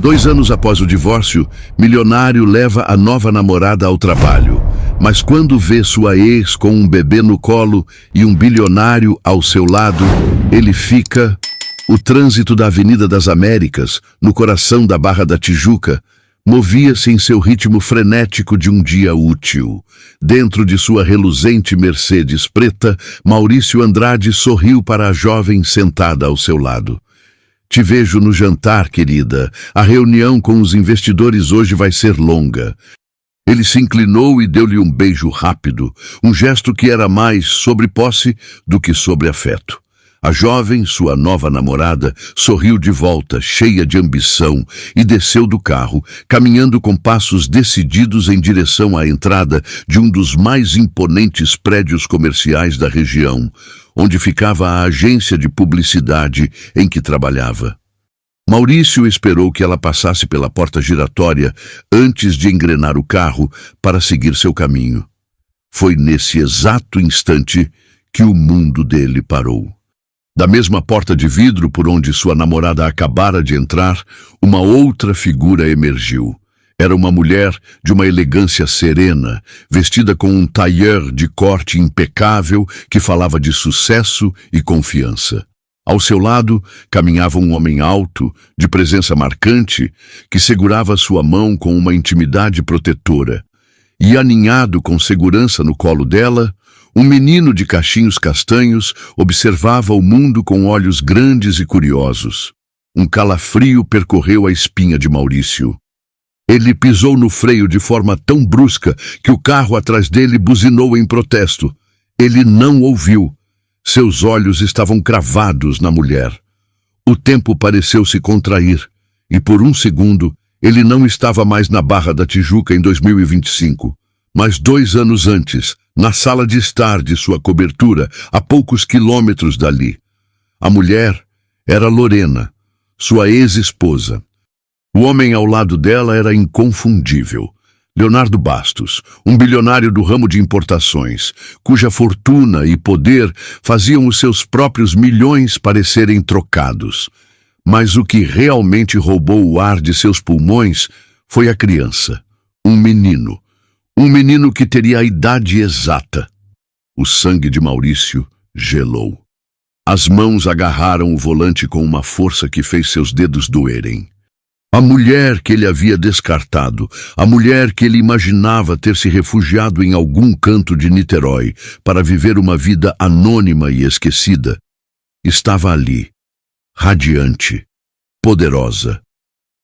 2 anos após o divórcio, milionário leva a nova namorada ao trabalho. Mas quando vê sua ex com um bebê no colo e um bilionário ao seu lado, ele fica... O trânsito da Avenida das Américas, no coração da Barra da Tijuca, movia-se em seu ritmo frenético de um dia útil. Dentro de sua reluzente Mercedes preta, Maurício Andrade sorriu para a jovem sentada ao seu lado. Te vejo no jantar, querida. A reunião com os investidores hoje vai ser longa. Ele se inclinou e deu-lhe um beijo rápido, um gesto que era mais sobre posse do que sobre afeto. A jovem, sua nova namorada, sorriu de volta, cheia de ambição, e desceu do carro, caminhando com passos decididos em direção à entrada de um dos mais imponentes prédios comerciais da região, onde ficava a agência de publicidade em que trabalhava. Maurício esperou que ela passasse pela porta giratória antes de engrenar o carro para seguir seu caminho. Foi nesse exato instante que o mundo dele parou. Da mesma porta de vidro por onde sua namorada acabara de entrar, uma outra figura emergiu. Era uma mulher de uma elegância serena, vestida com um tailleur de corte impecável que falava de sucesso e confiança. Ao seu lado, caminhava um homem alto, de presença marcante, que segurava sua mão com uma intimidade protetora. E aninhado com segurança no colo dela, um menino de cachinhos castanhos observava o mundo com olhos grandes e curiosos. Um calafrio percorreu a espinha de Maurício. Ele pisou no freio de forma tão brusca que o carro atrás dele buzinou em protesto. Ele não ouviu. Seus olhos estavam cravados na mulher. O tempo pareceu se contrair, e por um segundo ele não estava mais na Barra da Tijuca em 2025, mas 2 anos antes, na sala de estar de sua cobertura, a poucos quilômetros dali. A mulher era Lorena, sua ex-esposa. O homem ao lado dela era inconfundível. Leonardo Bastos, um bilionário do ramo de importações, cuja fortuna e poder faziam os seus próprios milhões parecerem trocados. Mas o que realmente roubou o ar de seus pulmões foi a criança, um menino. Um menino que teria a idade exata. O sangue de Maurício gelou. As mãos agarraram o volante com uma força que fez seus dedos doerem. A mulher que ele havia descartado, a mulher que ele imaginava ter se refugiado em algum canto de Niterói para viver uma vida anônima e esquecida, estava ali, radiante, poderosa,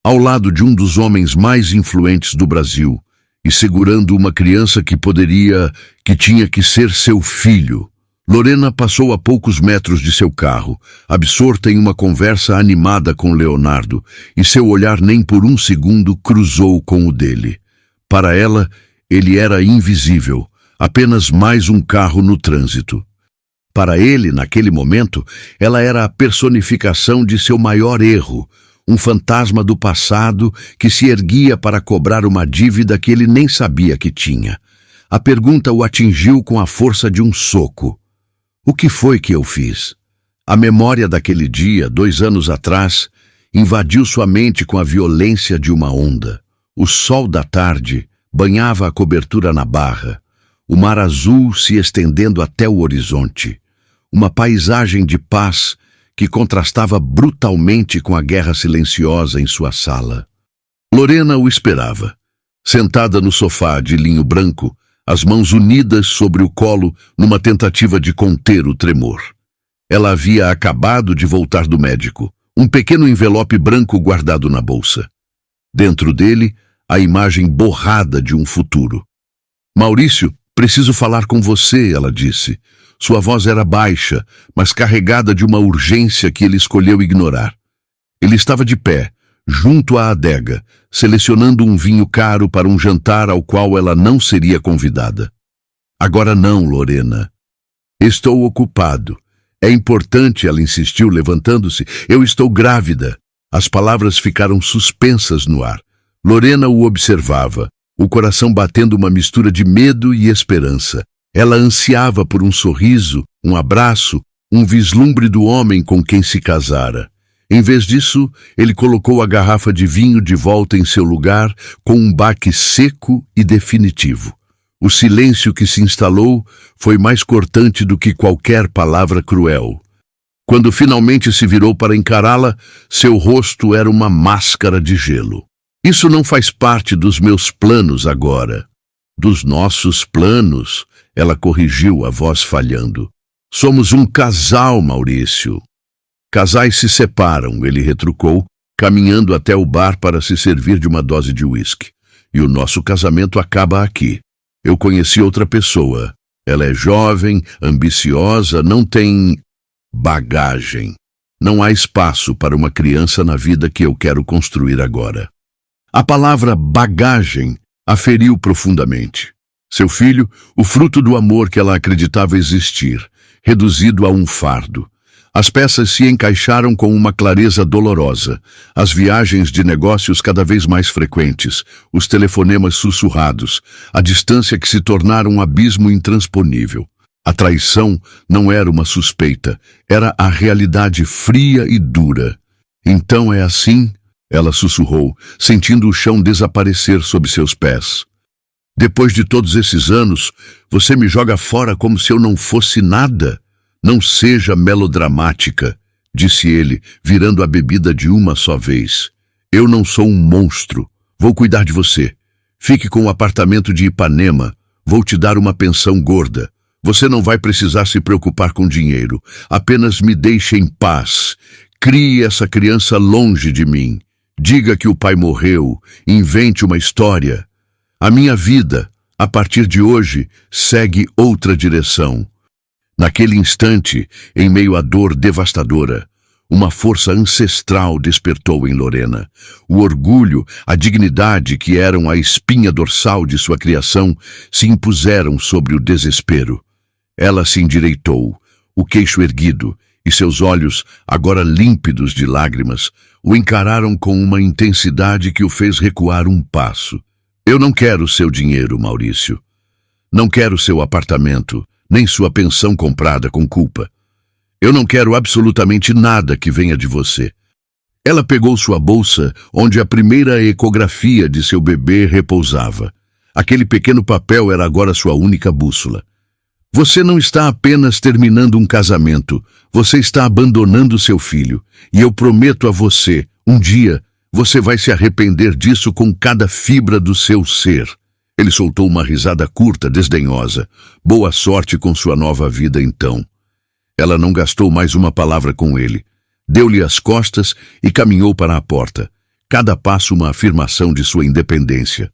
ao lado de um dos homens mais influentes do Brasil, e segurando uma criança que tinha que ser seu filho. Lorena passou a poucos metros de seu carro, absorta em uma conversa animada com Leonardo, e seu olhar nem por um segundo cruzou com o dele. Para ela, ele era invisível, apenas mais um carro no trânsito. Para ele, naquele momento, ela era a personificação de seu maior erro, um fantasma do passado que se erguia para cobrar uma dívida que ele nem sabia que tinha. A pergunta o atingiu com a força de um soco. O que foi que eu fiz? A memória daquele dia, 2 anos atrás, invadiu sua mente com a violência de uma onda. O sol da tarde banhava a cobertura na barra, o mar azul se estendendo até o horizonte. Uma paisagem de paz que contrastava brutalmente com a guerra silenciosa em sua sala. Lorena o esperava, sentada no sofá de linho branco, as mãos unidas sobre o colo numa tentativa de conter o tremor. Ela havia acabado de voltar do médico, um pequeno envelope branco guardado na bolsa. Dentro dele, a imagem borrada de um futuro. Maurício, preciso falar com você, ela disse. Sua voz era baixa, mas carregada de uma urgência que ele escolheu ignorar. Ele estava de pé, junto à adega, selecionando um vinho caro para um jantar ao qual ela não seria convidada. Agora não, Lorena. Estou ocupado. É importante, ela insistiu, levantando-se. Eu estou grávida. As palavras ficaram suspensas no ar. Lorena o observava, o coração batendo uma mistura de medo e esperança. Ela ansiava por um sorriso, um abraço, um vislumbre do homem com quem se casara. Em vez disso, ele colocou a garrafa de vinho de volta em seu lugar com um baque seco e definitivo. O silêncio que se instalou foi mais cortante do que qualquer palavra cruel. Quando finalmente se virou para encará-la, seu rosto era uma máscara de gelo. Isso não faz parte dos meus planos agora. Dos nossos planos, ela corrigiu, a voz falhando. Somos um casal, Maurício. Casais se separam, ele retrucou, caminhando até o bar para se servir de uma dose de uísque. E o nosso casamento acaba aqui. Eu conheci outra pessoa. Ela é jovem, ambiciosa, não tem bagagem. Não há espaço para uma criança na vida que eu quero construir agora. A palavra bagagem a feriu profundamente. Seu filho, o fruto do amor que ela acreditava existir, reduzido a um fardo. As peças se encaixaram com uma clareza dolorosa. As viagens de negócios cada vez mais frequentes, os telefonemas sussurrados, a distância que se tornara um abismo intransponível. A traição não era uma suspeita, era a realidade fria e dura. Então é assim? Ela sussurrou, sentindo o chão desaparecer sob seus pés. Depois de todos esses anos, você me joga fora como se eu não fosse nada? Não seja melodramática, disse ele, virando a bebida de uma só vez. Eu não sou um monstro. Vou cuidar de você. Fique com o apartamento de Ipanema. Vou te dar uma pensão gorda. Você não vai precisar se preocupar com dinheiro. Apenas me deixe em paz. Crie essa criança longe de mim. Diga que o pai morreu. Invente uma história. A minha vida, a partir de hoje, segue outra direção. Naquele instante, em meio à dor devastadora, uma força ancestral despertou em Lorena. O orgulho, a dignidade que eram a espinha dorsal de sua criação se impuseram sobre o desespero. Ela se endireitou, o queixo erguido, e seus olhos, agora límpidos de lágrimas, o encararam com uma intensidade que o fez recuar um passo. Eu não quero seu dinheiro, Maurício. Não quero seu apartamento, nem sua pensão comprada com culpa. Eu não quero absolutamente nada que venha de você. Ela pegou sua bolsa, onde a primeira ecografia de seu bebê repousava. Aquele pequeno papel era agora sua única bússola. Você não está apenas terminando um casamento, você está abandonando seu filho. E eu prometo a você, um dia, você vai se arrepender disso com cada fibra do seu ser. Ele soltou uma risada curta, desdenhosa. Boa sorte com sua nova vida, então. Ela não gastou mais uma palavra com ele. Deu-lhe as costas e caminhou para a porta. Cada passo uma afirmação de sua independência.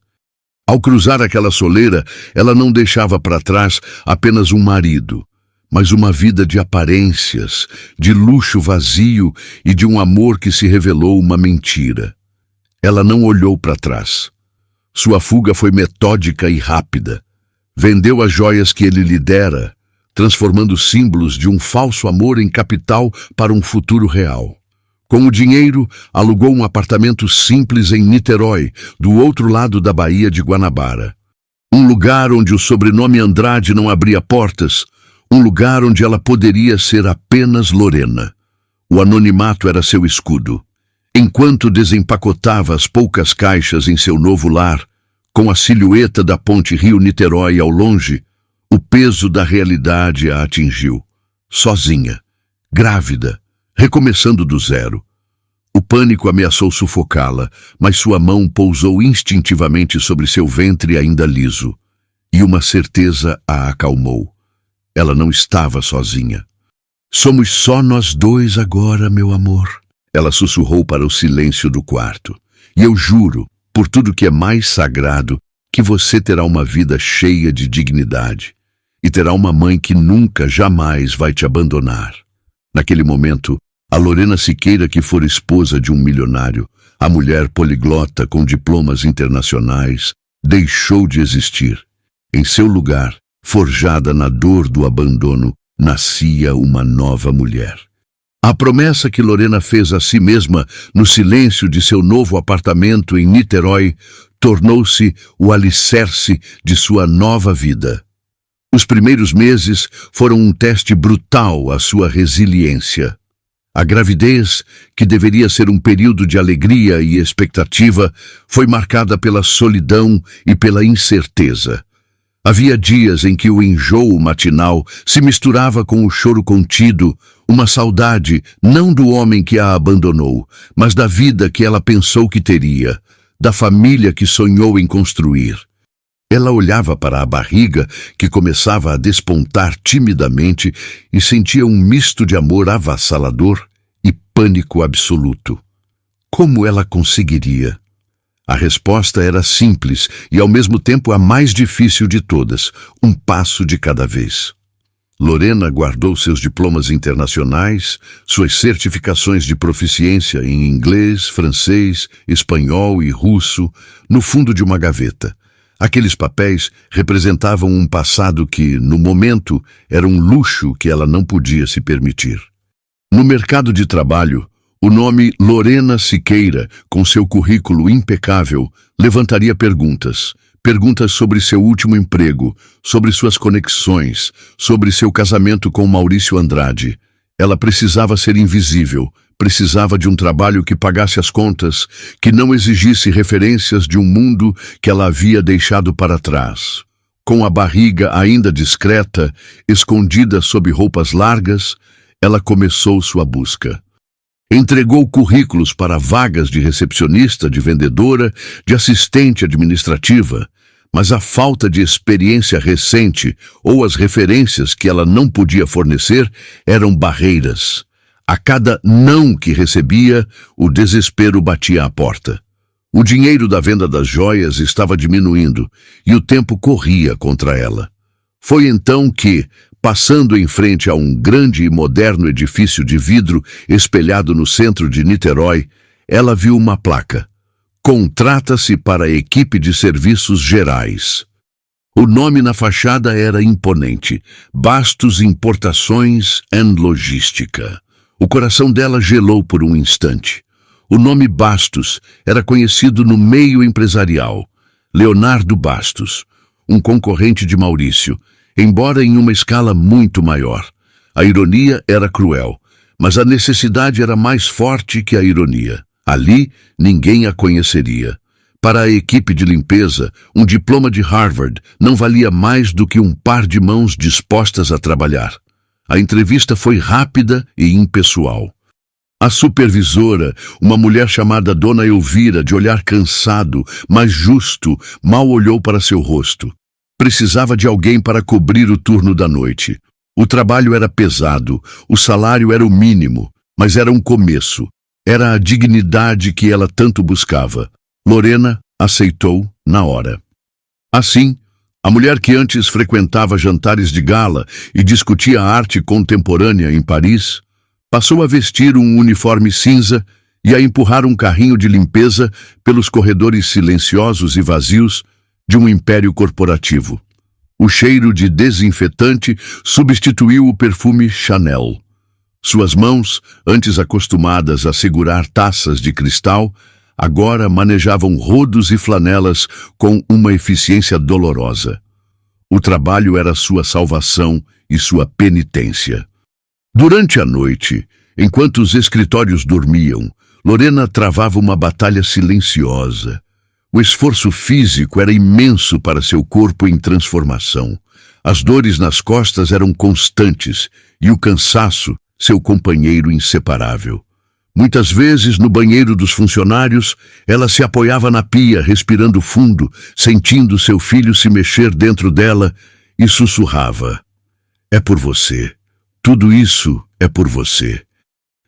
Ao cruzar aquela soleira, ela não deixava para trás apenas um marido, mas uma vida de aparências, de luxo vazio e de um amor que se revelou uma mentira. Ela não olhou para trás. Sua fuga foi metódica e rápida. Vendeu as joias que ele lhe dera, transformando símbolos de um falso amor em capital para um futuro real. Com o dinheiro, alugou um apartamento simples em Niterói, do outro lado da Baía de Guanabara. Um lugar onde o sobrenome Andrade não abria portas, um lugar onde ela poderia ser apenas Lorena. O anonimato era seu escudo. Enquanto desempacotava as poucas caixas em seu novo lar, com a silhueta da ponte Rio-Niterói ao longe, o peso da realidade a atingiu. Sozinha, grávida, recomeçando do zero. O pânico ameaçou sufocá-la, mas sua mão pousou instintivamente sobre seu ventre ainda liso, e uma certeza a acalmou. Ela não estava sozinha. Somos só nós dois agora, meu amor. Ela sussurrou para o silêncio do quarto. E eu juro, por tudo que é mais sagrado, que você terá uma vida cheia de dignidade. E terá uma mãe que nunca, jamais vai te abandonar. Naquele momento, a Lorena Siqueira, que fora esposa de um milionário, a mulher poliglota com diplomas internacionais, deixou de existir. Em seu lugar, forjada na dor do abandono, nascia uma nova mulher. A promessa que Lorena fez a si mesma no silêncio de seu novo apartamento em Niterói tornou-se o alicerce de sua nova vida. Os primeiros meses foram um teste brutal à sua resiliência. A gravidez, que deveria ser um período de alegria e expectativa, foi marcada pela solidão e pela incerteza. Havia dias em que o enjoo matinal se misturava com o choro contido, uma saudade não do homem que a abandonou, mas da vida que ela pensou que teria, da família que sonhou em construir. Ela olhava para a barriga, que começava a despontar timidamente, e sentia um misto de amor avassalador e pânico absoluto. Como ela conseguiria? A resposta era simples e, ao mesmo tempo, a mais difícil de todas: um passo de cada vez. Lorena guardou seus diplomas internacionais, suas certificações de proficiência em inglês, francês, espanhol e russo, no fundo de uma gaveta. Aqueles papéis representavam um passado que, no momento, era um luxo que ela não podia se permitir. No mercado de trabalho, o nome Lorena Siqueira, com seu currículo impecável, levantaria perguntas. Perguntas sobre seu último emprego, sobre suas conexões, sobre seu casamento com Maurício Andrade. Ela precisava ser invisível, precisava de um trabalho que pagasse as contas, que não exigisse referências de um mundo que ela havia deixado para trás. Com a barriga ainda discreta, escondida sob roupas largas, ela começou sua busca. Entregou currículos para vagas de recepcionista, de vendedora, de assistente administrativa, mas a falta de experiência recente ou as referências que ela não podia fornecer eram barreiras. A cada não que recebia, o desespero batia à porta. O dinheiro da venda das joias estava diminuindo e o tempo corria contra ela. Foi então que, passando em frente a um grande e moderno edifício de vidro espelhado no centro de Niterói, ela viu uma placa: Contrata-se para a equipe de serviços gerais. O nome na fachada era imponente: Bastos Importações e Logística. O coração dela gelou por um instante. O nome Bastos era conhecido no meio empresarial. Leonardo Bastos, um concorrente de Maurício, embora em uma escala muito maior. A ironia era cruel, mas a necessidade era mais forte que a ironia. Ali, ninguém a conheceria. Para a equipe de limpeza, um diploma de Harvard não valia mais do que um par de mãos dispostas a trabalhar. A entrevista foi rápida e impessoal. A supervisora, uma mulher chamada Dona Elvira, de olhar cansado, mas justo, mal olhou para seu rosto. Precisava de alguém para cobrir o turno da noite. O trabalho era pesado, o salário era o mínimo, mas era um começo. Era a dignidade que ela tanto buscava. Lorena aceitou na hora. Assim, a mulher que antes frequentava jantares de gala e discutia arte contemporânea em Paris, passou a vestir um uniforme cinza e a empurrar um carrinho de limpeza pelos corredores silenciosos e vazios de um império corporativo. O cheiro de desinfetante substituiu o perfume Chanel. Suas mãos, antes acostumadas a segurar taças de cristal, agora manejavam rodos e flanelas com uma eficiência dolorosa. O trabalho era sua salvação e sua penitência. Durante a noite, enquanto os escritórios dormiam, Lorena travava uma batalha silenciosa. O esforço físico era imenso para seu corpo em transformação. As dores nas costas eram constantes e o cansaço, seu companheiro inseparável. Muitas vezes, no banheiro dos funcionários, ela se apoiava na pia, respirando fundo, sentindo seu filho se mexer dentro dela, e sussurrava: "É por você. Tudo isso é por você."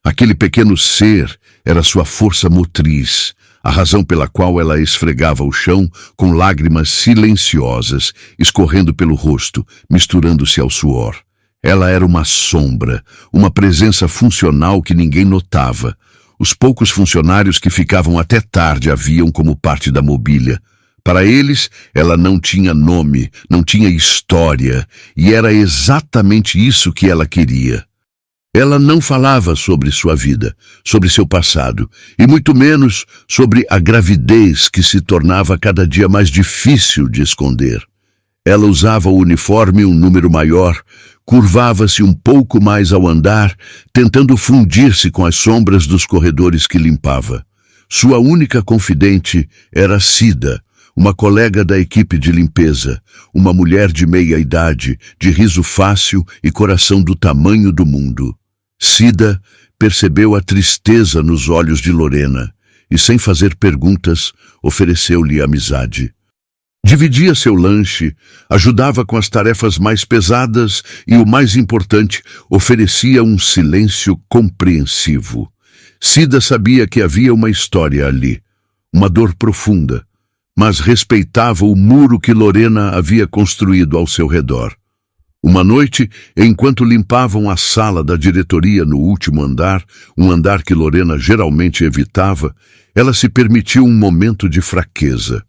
Aquele pequeno ser era sua força motriz, a razão pela qual ela esfregava o chão com lágrimas silenciosas, escorrendo pelo rosto, misturando-se ao suor. Ela era uma sombra, uma presença funcional que ninguém notava. Os poucos funcionários que ficavam até tarde a viam como parte da mobília. Para eles, ela não tinha nome, não tinha história, e era exatamente isso que ela queria. Ela não falava sobre sua vida, sobre seu passado, e muito menos sobre a gravidez que se tornava cada dia mais difícil de esconder. Ela usava o uniforme um número maior, Curvava-se um pouco mais ao andar, tentando fundir-se com as sombras dos corredores que limpava. Sua única confidente era Cida, uma colega da equipe de limpeza, uma mulher de meia idade, de riso fácil e coração do tamanho do mundo. Cida percebeu a tristeza nos olhos de Lorena e, sem fazer perguntas, ofereceu-lhe amizade. Dividia seu lanche, ajudava com as tarefas mais pesadas e, o mais importante, oferecia um silêncio compreensivo. Cida sabia que havia uma história ali, uma dor profunda, mas respeitava o muro que Lorena havia construído ao seu redor. Uma noite, enquanto limpavam a sala da diretoria no último andar, um andar que Lorena geralmente evitava, ela se permitiu um momento de fraqueza.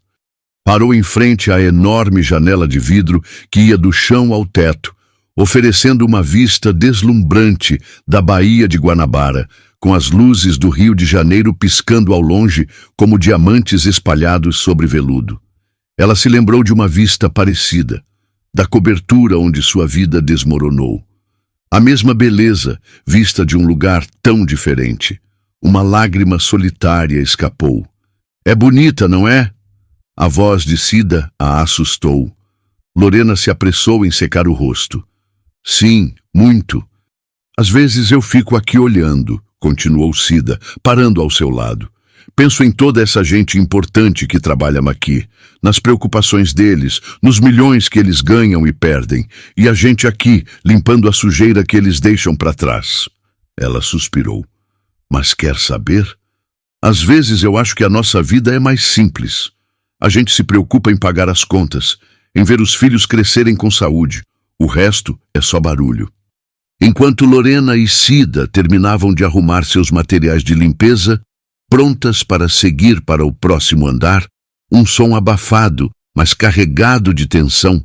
Parou em frente à enorme janela de vidro que ia do chão ao teto, oferecendo uma vista deslumbrante da Baía de Guanabara, com as luzes do Rio de Janeiro piscando ao longe como diamantes espalhados sobre veludo. Ela se lembrou de uma vista parecida, da cobertura onde sua vida desmoronou. A mesma beleza, vista de um lugar tão diferente. Uma lágrima solitária escapou. "É bonita, não é?" A voz de Cida a assustou. Lorena se apressou em secar o rosto. "Sim, muito. Às vezes eu fico aqui olhando", continuou Cida, parando ao seu lado. "Penso em toda essa gente importante que trabalha aqui, nas preocupações deles, nos milhões que eles ganham e perdem, e a gente aqui, limpando a sujeira que eles deixam para trás." Ela suspirou. "Mas quer saber? Às vezes eu acho que a nossa vida é mais simples. A gente se preocupa em pagar as contas, em ver os filhos crescerem com saúde. O resto é só barulho." Enquanto Lorena e Cida terminavam de arrumar seus materiais de limpeza, prontas para seguir para o próximo andar, um som abafado, mas carregado de tensão,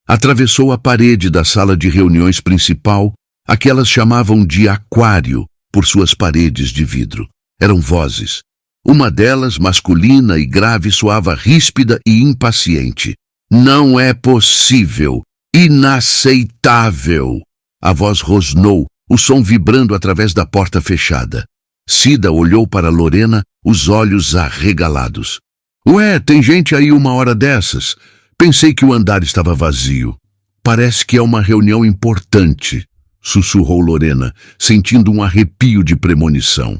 atravessou a parede da sala de reuniões principal, a que elas chamavam de aquário por suas paredes de vidro. Eram vozes. Uma delas, masculina e grave, soava ríspida e impaciente. "Não é possível! Inaceitável!" A voz rosnou, o som vibrando através da porta fechada. Cida olhou para Lorena, os olhos arregalados. "Ué, tem gente aí uma hora dessas? Pensei que o andar estava vazio." "Parece que é uma reunião importante", sussurrou Lorena, sentindo um arrepio de premonição.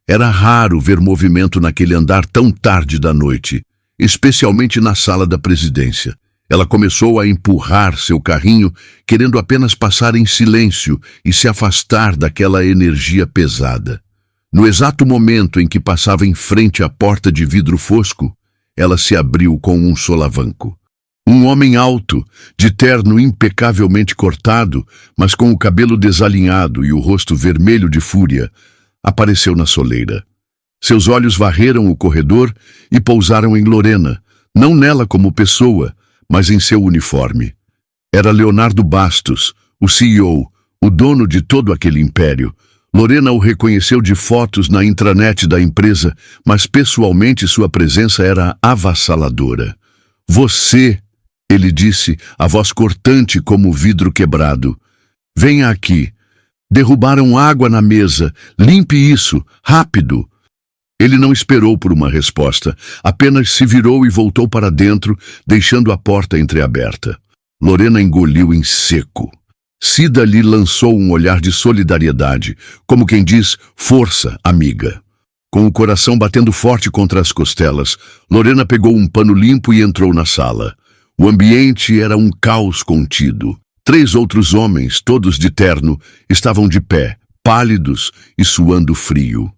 Era raro ver movimento naquele andar tão tarde da noite, especialmente na sala da presidência. Ela começou a empurrar seu carrinho, querendo apenas passar em silêncio e se afastar daquela energia pesada. No exato momento em que passava em frente à porta de vidro fosco, ela se abriu com um solavanco. Um homem alto, de terno impecavelmente cortado, mas com o cabelo desalinhado e o rosto vermelho de fúria, apareceu na soleira. Seus olhos varreram o corredor e pousaram em Lorena, não nela como pessoa, mas em seu uniforme. Era Leonardo Bastos, o CEO, o dono de todo aquele império. Lorena o reconheceu de fotos na intranet da empresa, mas pessoalmente sua presença era avassaladora. "Você", ele disse, a voz cortante como vidro quebrado. "Venha aqui. Derrubaram água na mesa. Limpe isso, rápido." Ele não esperou por uma resposta, apenas se virou e voltou para dentro, deixando a porta entreaberta. Lorena engoliu em seco. Cida lhe lançou um olhar de solidariedade, como quem diz, "Força, amiga." Com o coração batendo forte contra as costelas, Lorena pegou um pano limpo e entrou na sala. O ambiente era um caos contido. 3 outros homens, todos de terno, estavam de pé, pálidos e suando frio.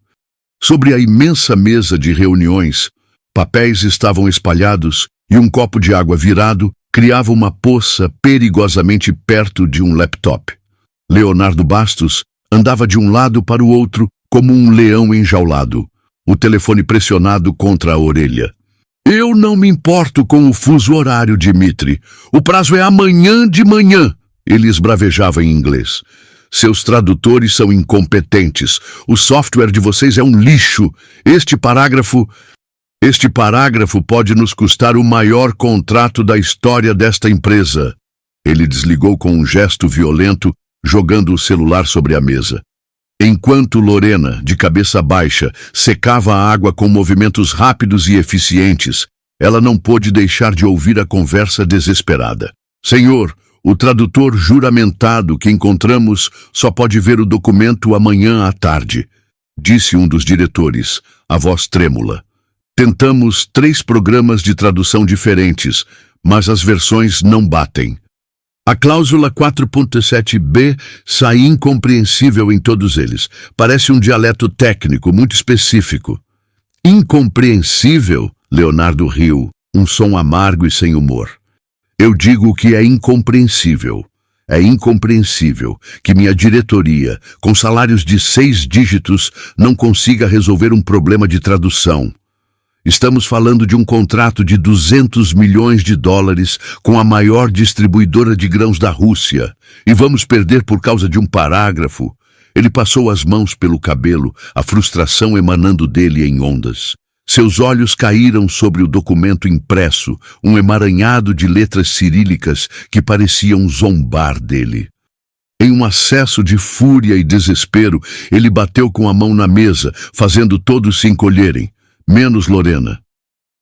Sobre a imensa mesa de reuniões, papéis estavam espalhados e um copo de água virado criava uma poça perigosamente perto de um laptop. Leonardo Bastos andava de um lado para o outro como um leão enjaulado, o telefone pressionado contra a orelha. "Eu não me importo com o fuso horário, Dimitri. O prazo é amanhã de manhã", ele esbravejava em inglês. "Seus tradutores são incompetentes. O software de vocês é um lixo. Este parágrafo pode nos custar o maior contrato da história desta empresa." Ele desligou com um gesto violento, jogando o celular sobre a mesa. Enquanto Lorena, de cabeça baixa, secava a água com movimentos rápidos e eficientes, ela não pôde deixar de ouvir a conversa desesperada. Senhor, o tradutor juramentado que encontramos só pode ver o documento amanhã à tarde, disse um dos diretores, a voz trêmula. Tentamos 3 programas de tradução diferentes, mas as versões não batem. A cláusula 4.7b sai incompreensível em todos eles. Parece um dialeto técnico muito específico. Incompreensível? Leonardo riu, um som amargo e sem humor. Eu digo que é incompreensível. É incompreensível que minha diretoria, com salários de 6 dígitos, não consiga resolver um problema de tradução. Estamos falando de um contrato de 200 milhões de dólares com a maior distribuidora de grãos da Rússia e vamos perder por causa de um parágrafo. Ele passou as mãos pelo cabelo, a frustração emanando dele em ondas. Seus olhos caíram sobre o documento impresso, um emaranhado de letras cirílicas que pareciam zombar dele. Em um acesso de fúria e desespero, ele bateu com a mão na mesa, fazendo todos se encolherem. Menos Lorena.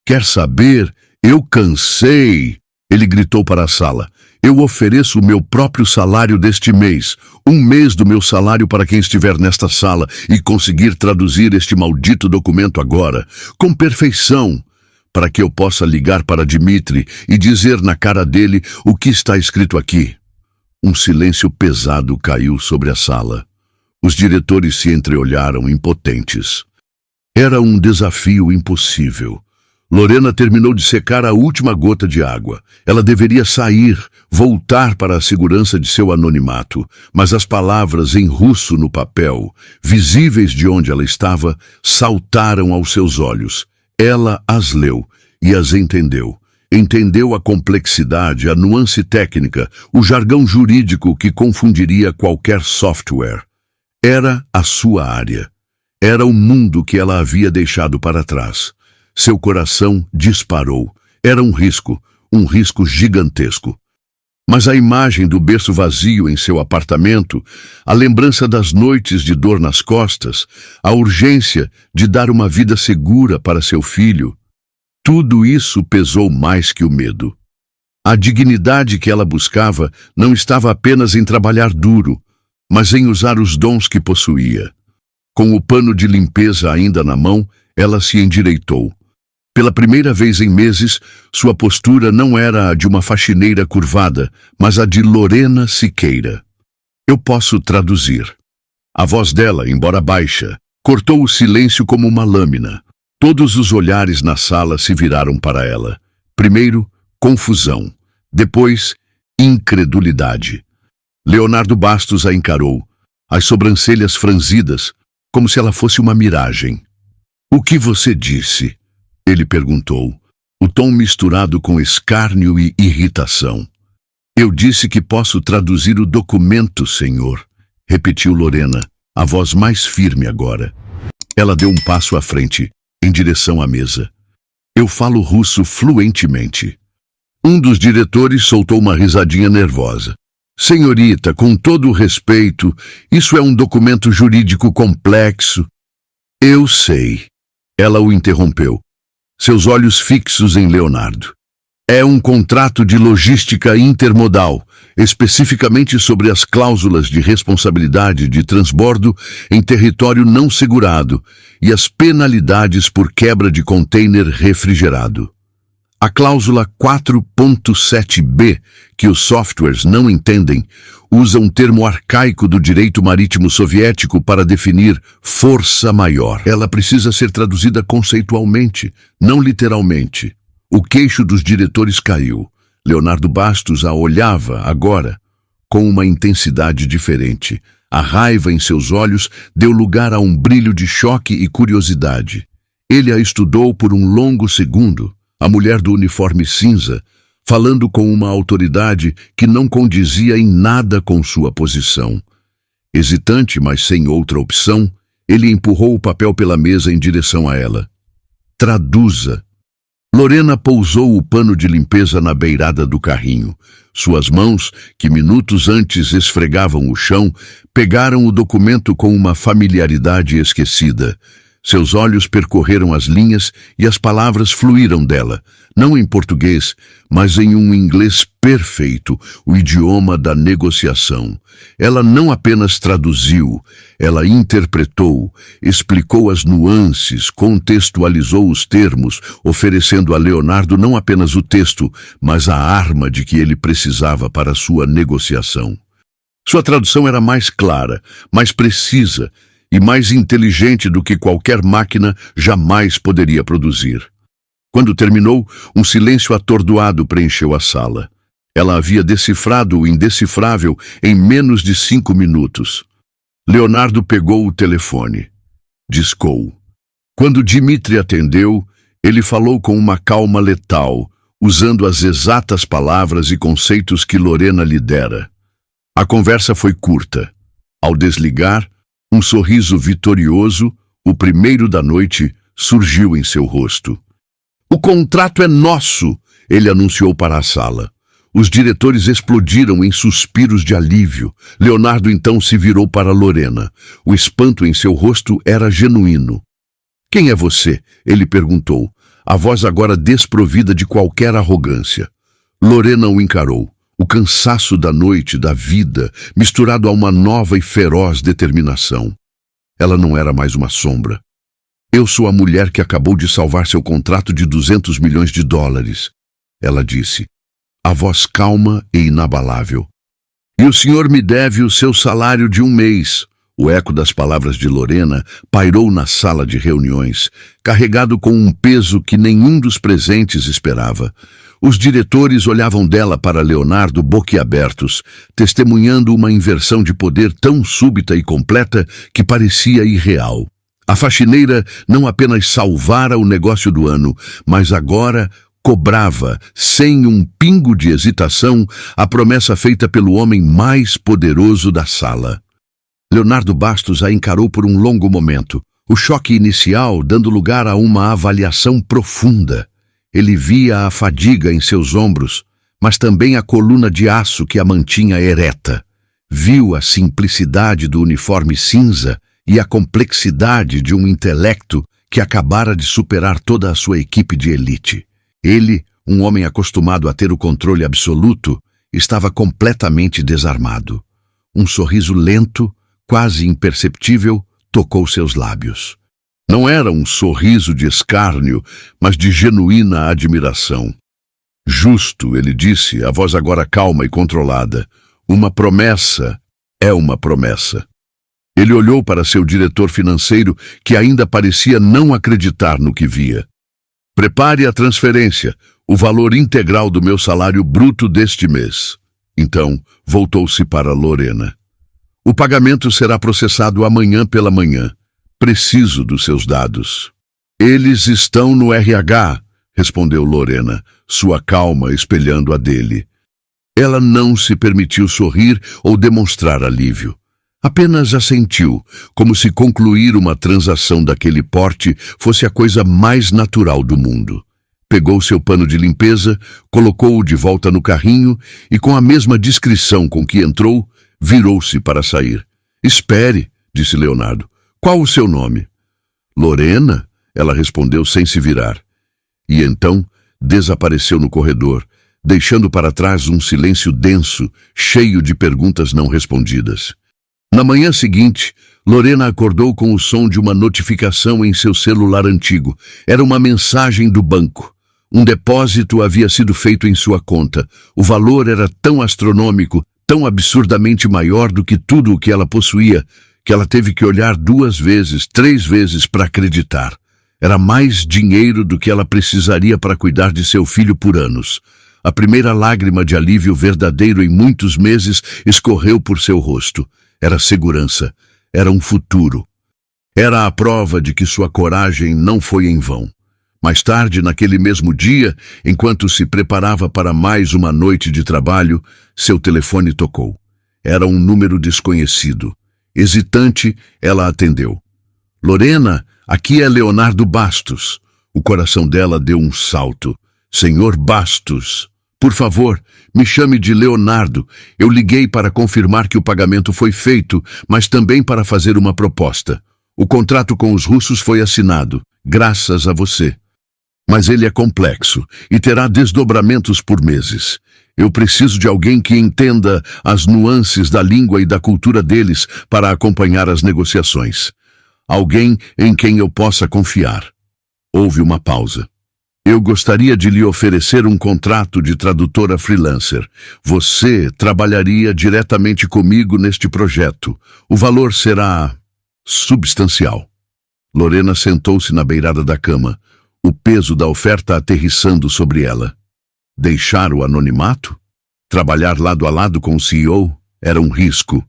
Quer saber? Eu cansei! Ele gritou para a sala. Eu ofereço o meu próprio salário deste mês, 1 mês do meu salário para quem estiver nesta sala e conseguir traduzir este maldito documento agora, com perfeição, para que eu possa ligar para Dmitri e dizer na cara dele o que está escrito aqui. Um silêncio pesado caiu sobre a sala. Os diretores se entreolharam impotentes. Era um desafio impossível. Lorena terminou de secar a última gota de água. Ela deveria sair, voltar para a segurança de seu anonimato, mas as palavras em russo no papel, visíveis de onde ela estava, saltaram aos seus olhos. Ela as leu e as entendeu. Entendeu a complexidade, a nuance técnica, o jargão jurídico que confundiria qualquer software. Era a sua área. Era o mundo que ela havia deixado para trás. Seu coração disparou. Era um risco gigantesco. Mas a imagem do berço vazio em seu apartamento, a lembrança das noites de dor nas costas, a urgência de dar uma vida segura para seu filho, tudo isso pesou mais que o medo. A dignidade que ela buscava não estava apenas em trabalhar duro, mas em usar os dons que possuía. Com o pano de limpeza ainda na mão, ela se endireitou. Pela primeira vez em meses, sua postura não era a de uma faxineira curvada, mas a de Lorena Siqueira. Eu posso traduzir. A voz dela, embora baixa, cortou o silêncio como uma lâmina. Todos os olhares na sala se viraram para ela. Primeiro, confusão. Depois, incredulidade. Leonardo Bastos a encarou, as sobrancelhas franzidas, como se ela fosse uma miragem. O que você disse? Ele perguntou, o tom misturado com escárnio e irritação. Eu disse que posso traduzir o documento, senhor, repetiu Lorena, a voz mais firme agora. Ela deu um passo à frente, em direção à mesa. Eu falo russo fluentemente. Um dos diretores soltou uma risadinha nervosa. Senhorita, com todo o respeito, isso é um documento jurídico complexo. Eu sei. Ela o interrompeu, seus olhos fixos em Leonardo. É um contrato de logística intermodal, especificamente sobre as cláusulas de responsabilidade de transbordo em território não segurado e as penalidades por quebra de container refrigerado. A cláusula 4.7b, que os softwares não entendem, usa um termo arcaico do direito marítimo soviético para definir força maior. Ela precisa ser traduzida conceitualmente, não literalmente. O queixo dos diretores caiu. Leonardo Bastos a olhava, agora, com uma intensidade diferente. A raiva em seus olhos deu lugar a um brilho de choque e curiosidade. Ele a estudou por um longo segundo. A mulher do uniforme cinza, falando com uma autoridade que não condizia em nada com sua posição. Hesitante, mas sem outra opção, ele empurrou o papel pela mesa em direção a ela. Traduza. Lorena pousou o pano de limpeza na beirada do carrinho. Suas mãos, que minutos antes esfregavam o chão, pegaram o documento com uma familiaridade esquecida. Seus olhos percorreram as linhas e as palavras fluíram dela, não em português, mas em um inglês perfeito, o idioma da negociação. Ela não apenas traduziu, ela interpretou, explicou as nuances, contextualizou os termos, oferecendo a Leonardo não apenas o texto, mas a arma de que ele precisava para sua negociação. Sua tradução era mais clara, mais precisa, e mais inteligente do que qualquer máquina jamais poderia produzir. Quando terminou, um silêncio atordoado preencheu a sala. Ela havia decifrado o indecifrável em menos de 5 minutos. Leonardo pegou o telefone. Discou. Quando Dimitri atendeu, ele falou com uma calma letal, usando as exatas palavras e conceitos que Lorena lhe dera. A conversa foi curta. Ao desligar, um sorriso vitorioso, o primeiro da noite, surgiu em seu rosto. "O contrato é nosso!" ele anunciou para a sala. Os diretores explodiram em suspiros de alívio. Leonardo então se virou para Lorena. O espanto em seu rosto era genuíno. "Quem é você?" ele perguntou, a voz agora desprovida de qualquer arrogância. Lorena o encarou. O cansaço da noite, da vida, misturado a uma nova e feroz determinação. Ela não era mais uma sombra. "Eu sou a mulher que acabou de salvar seu contrato de $200 milhões, ela disse, a voz calma e inabalável. "E o senhor me deve o seu salário de 1 mês. O eco das palavras de Lorena pairou na sala de reuniões, carregado com um peso que nenhum dos presentes esperava. Os diretores olhavam dela para Leonardo boquiabertos, testemunhando uma inversão de poder tão súbita e completa que parecia irreal. A faxineira não apenas salvara o negócio do ano, mas agora cobrava, sem um pingo de hesitação, a promessa feita pelo homem mais poderoso da sala. Leonardo Bastos a encarou por um longo momento, o choque inicial dando lugar a uma avaliação profunda. Ele via a fadiga em seus ombros, mas também a coluna de aço que a mantinha ereta. Viu a simplicidade do uniforme cinza e a complexidade de um intelecto que acabara de superar toda a sua equipe de elite. Ele, um homem acostumado a ter o controle absoluto, estava completamente desarmado. Um sorriso lento, quase imperceptível, tocou seus lábios. Não era um sorriso de escárnio, mas de genuína admiração. "Justo", ele disse, a voz agora calma e controlada. "Uma promessa é uma promessa." Ele olhou para seu diretor financeiro, que ainda parecia não acreditar no que via. "Prepare a transferência, o valor integral do meu salário bruto deste mês." Então, voltou-se para Lorena. "O pagamento será processado amanhã pela manhã. Preciso dos seus dados." "Eles estão no RH", respondeu Lorena, sua calma espelhando a dele. Ela não se permitiu sorrir ou demonstrar alívio. Apenas assentiu, como se concluir uma transação daquele porte fosse a coisa mais natural do mundo. Pegou seu pano de limpeza, colocou-o de volta no carrinho e, com a mesma discrição com que entrou, virou-se para sair. "Espere", disse Leonardo. "Qual o seu nome?" "Lorena", ela respondeu sem se virar. E então desapareceu no corredor, deixando para trás um silêncio denso, cheio de perguntas não respondidas. Na manhã seguinte, Lorena acordou com o som de uma notificação em seu celular antigo. Era uma mensagem do banco. Um depósito havia sido feito em sua conta. O valor era tão astronômico, tão absurdamente maior do que tudo o que ela possuía, que ela teve que olhar 2 vezes, 3 vezes para acreditar. Era mais dinheiro do que ela precisaria para cuidar de seu filho por anos. A primeira lágrima de alívio verdadeiro em muitos meses escorreu por seu rosto. Era segurança, era um futuro. Era a prova de que sua coragem não foi em vão. Mais tarde, naquele mesmo dia, enquanto se preparava para mais uma noite de trabalho, seu telefone tocou. Era um número desconhecido. Hesitante, ela atendeu. "Lorena, aqui é Leonardo Bastos." O coração dela deu um salto. Senhor Bastos, por favor, me chame de Leonardo. Eu liguei para confirmar que o pagamento foi feito, mas também para fazer uma proposta. O contrato com os russos foi assinado, graças a você. Mas ele é complexo e terá desdobramentos por meses. Eu preciso de alguém que entenda as nuances da língua e da cultura deles para acompanhar as negociações. Alguém em quem eu possa confiar. Houve uma pausa. Eu gostaria de lhe oferecer um contrato de tradutora freelancer. Você trabalharia diretamente comigo neste projeto. O valor será substancial. Lorena sentou-se na beirada da cama, o peso da oferta aterrissando sobre ela. Deixar o anonimato? Trabalhar lado a lado com o CEO era um risco.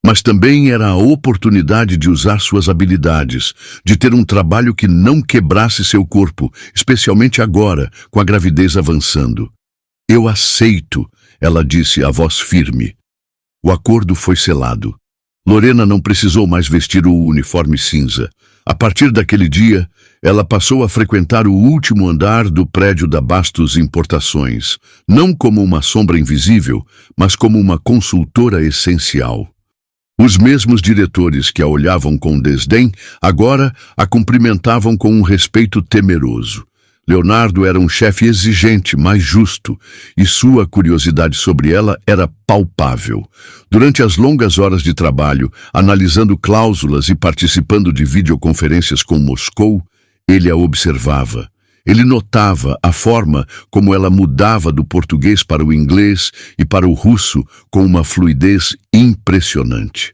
Mas também era a oportunidade de usar suas habilidades, de ter um trabalho que não quebrasse seu corpo, especialmente agora, com a gravidez avançando. Eu aceito, ela disse, a voz firme. O acordo foi selado. Lorena não precisou mais vestir o uniforme cinza. A partir daquele dia, ela passou a frequentar o último andar do prédio da Bastos Importações, não como uma sombra invisível, mas como uma consultora essencial. Os mesmos diretores que a olhavam com desdém, agora a cumprimentavam com um respeito temeroso. Leonardo era um chefe exigente, mas justo, e sua curiosidade sobre ela era palpável. Durante as longas horas de trabalho, analisando cláusulas e participando de videoconferências com Moscou, ele a observava. Ele notava a forma como ela mudava do português para o inglês e para o russo com uma fluidez impressionante.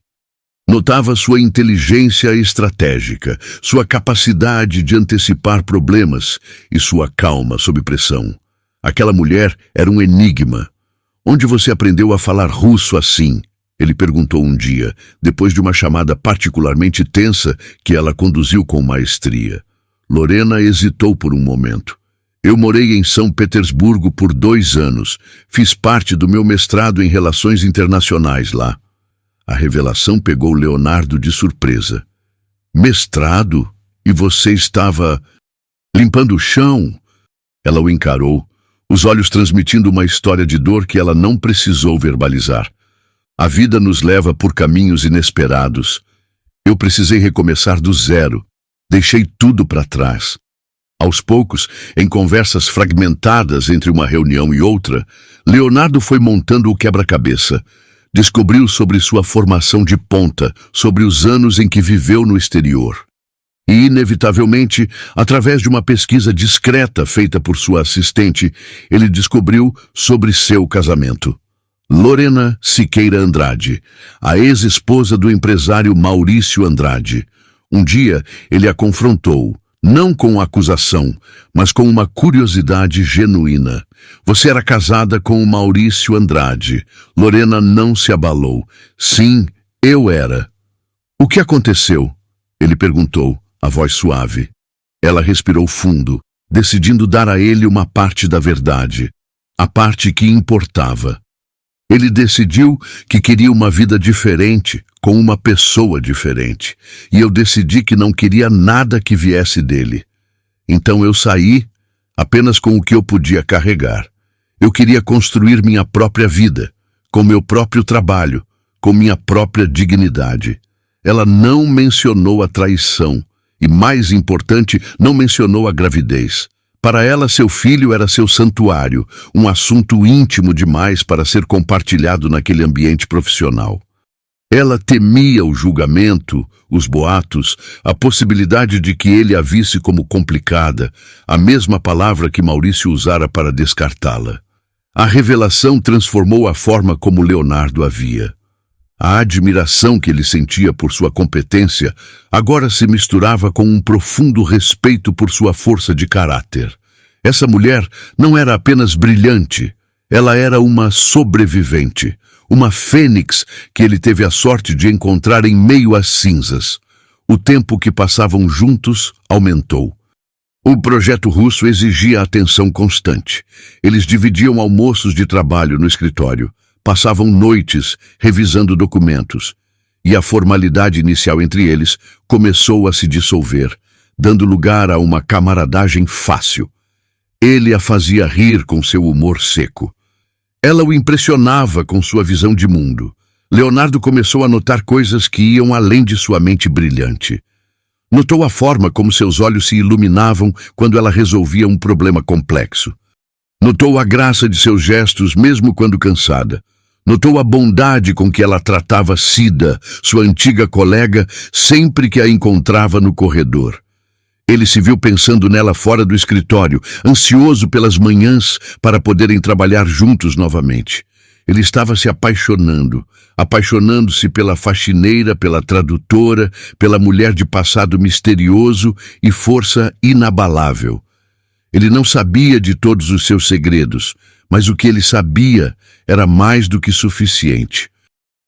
Notava sua inteligência estratégica, sua capacidade de antecipar problemas e sua calma sob pressão. Aquela mulher era um enigma. Onde você aprendeu a falar russo assim? Ele perguntou um dia, depois de uma chamada particularmente tensa que ela conduziu com maestria. Lorena hesitou por um momento. Eu morei em São Petersburgo por 2 anos. Fiz parte do meu mestrado em Relações Internacionais lá. A revelação pegou Leonardo de surpresa. Mestrado? E você estava limpando o chão? Ela o encarou, os olhos transmitindo uma história de dor que ela não precisou verbalizar. A vida nos leva por caminhos inesperados. Eu precisei recomeçar do zero. Deixei tudo para trás. Aos poucos, em conversas fragmentadas entre uma reunião e outra, Leonardo foi montando o quebra-cabeça. Descobriu sobre sua formação de ponta, sobre os anos em que viveu no exterior. E, inevitavelmente, através de uma pesquisa discreta feita por sua assistente, ele descobriu sobre seu casamento. Lorena Siqueira Andrade, a ex-esposa do empresário Maurício Andrade. Um dia, ele a confrontou, não com acusação, mas com uma curiosidade genuína. Você era casada com o Maurício Andrade. Lorena não se abalou. Sim, eu era. O que aconteceu? Ele perguntou, a voz suave. Ela respirou fundo, decidindo dar a ele uma parte da verdade, a parte que importava. Ele decidiu que queria uma vida diferente, com uma pessoa diferente, e eu decidi que não queria nada que viesse dele. Então eu saí, apenas com o que eu podia carregar. Eu queria construir minha própria vida, com meu próprio trabalho, com minha própria dignidade. Ela não mencionou a traição, e mais importante, não mencionou a gravidez. Para ela, seu filho era seu santuário, um assunto íntimo demais para ser compartilhado naquele ambiente profissional. Ela temia o julgamento, os boatos, a possibilidade de que ele a visse como complicada, a mesma palavra que Maurício usara para descartá-la. A revelação transformou a forma como Leonardo a via. A admiração que ele sentia por sua competência agora se misturava com um profundo respeito por sua força de caráter. Essa mulher não era apenas brilhante, ela era uma sobrevivente, uma fênix que ele teve a sorte de encontrar em meio às cinzas. O tempo que passavam juntos aumentou. O projeto russo exigia atenção constante. Eles dividiam almoços de trabalho no escritório, passavam noites revisando documentos, e a formalidade inicial entre eles começou a se dissolver, dando lugar a uma camaradagem fácil. Ele a fazia rir com seu humor seco. Ela o impressionava com sua visão de mundo. Leonardo começou a notar coisas que iam além de sua mente brilhante. Notou a forma como seus olhos se iluminavam quando ela resolvia um problema complexo. Notou a graça de seus gestos mesmo quando cansada. Notou a bondade com que ela tratava Cida, sua antiga colega, sempre que a encontrava no corredor. Ele se viu pensando nela fora do escritório, ansioso pelas manhãs para poderem trabalhar juntos novamente. Ele estava se apaixonando-se pela faxineira, pela tradutora, pela mulher de passado misterioso e força inabalável. Ele não sabia de todos os seus segredos, mas o que ele sabia era mais do que suficiente.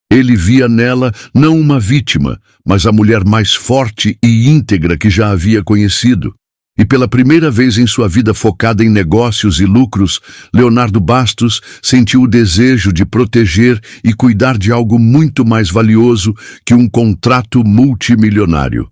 Ele via nela não uma vítima, mas a mulher mais forte e íntegra que já havia conhecido. E pela primeira vez em sua vida focada em negócios e lucros, Leonardo Bastos sentiu o desejo de proteger e cuidar de algo muito mais valioso que um contrato multimilionário.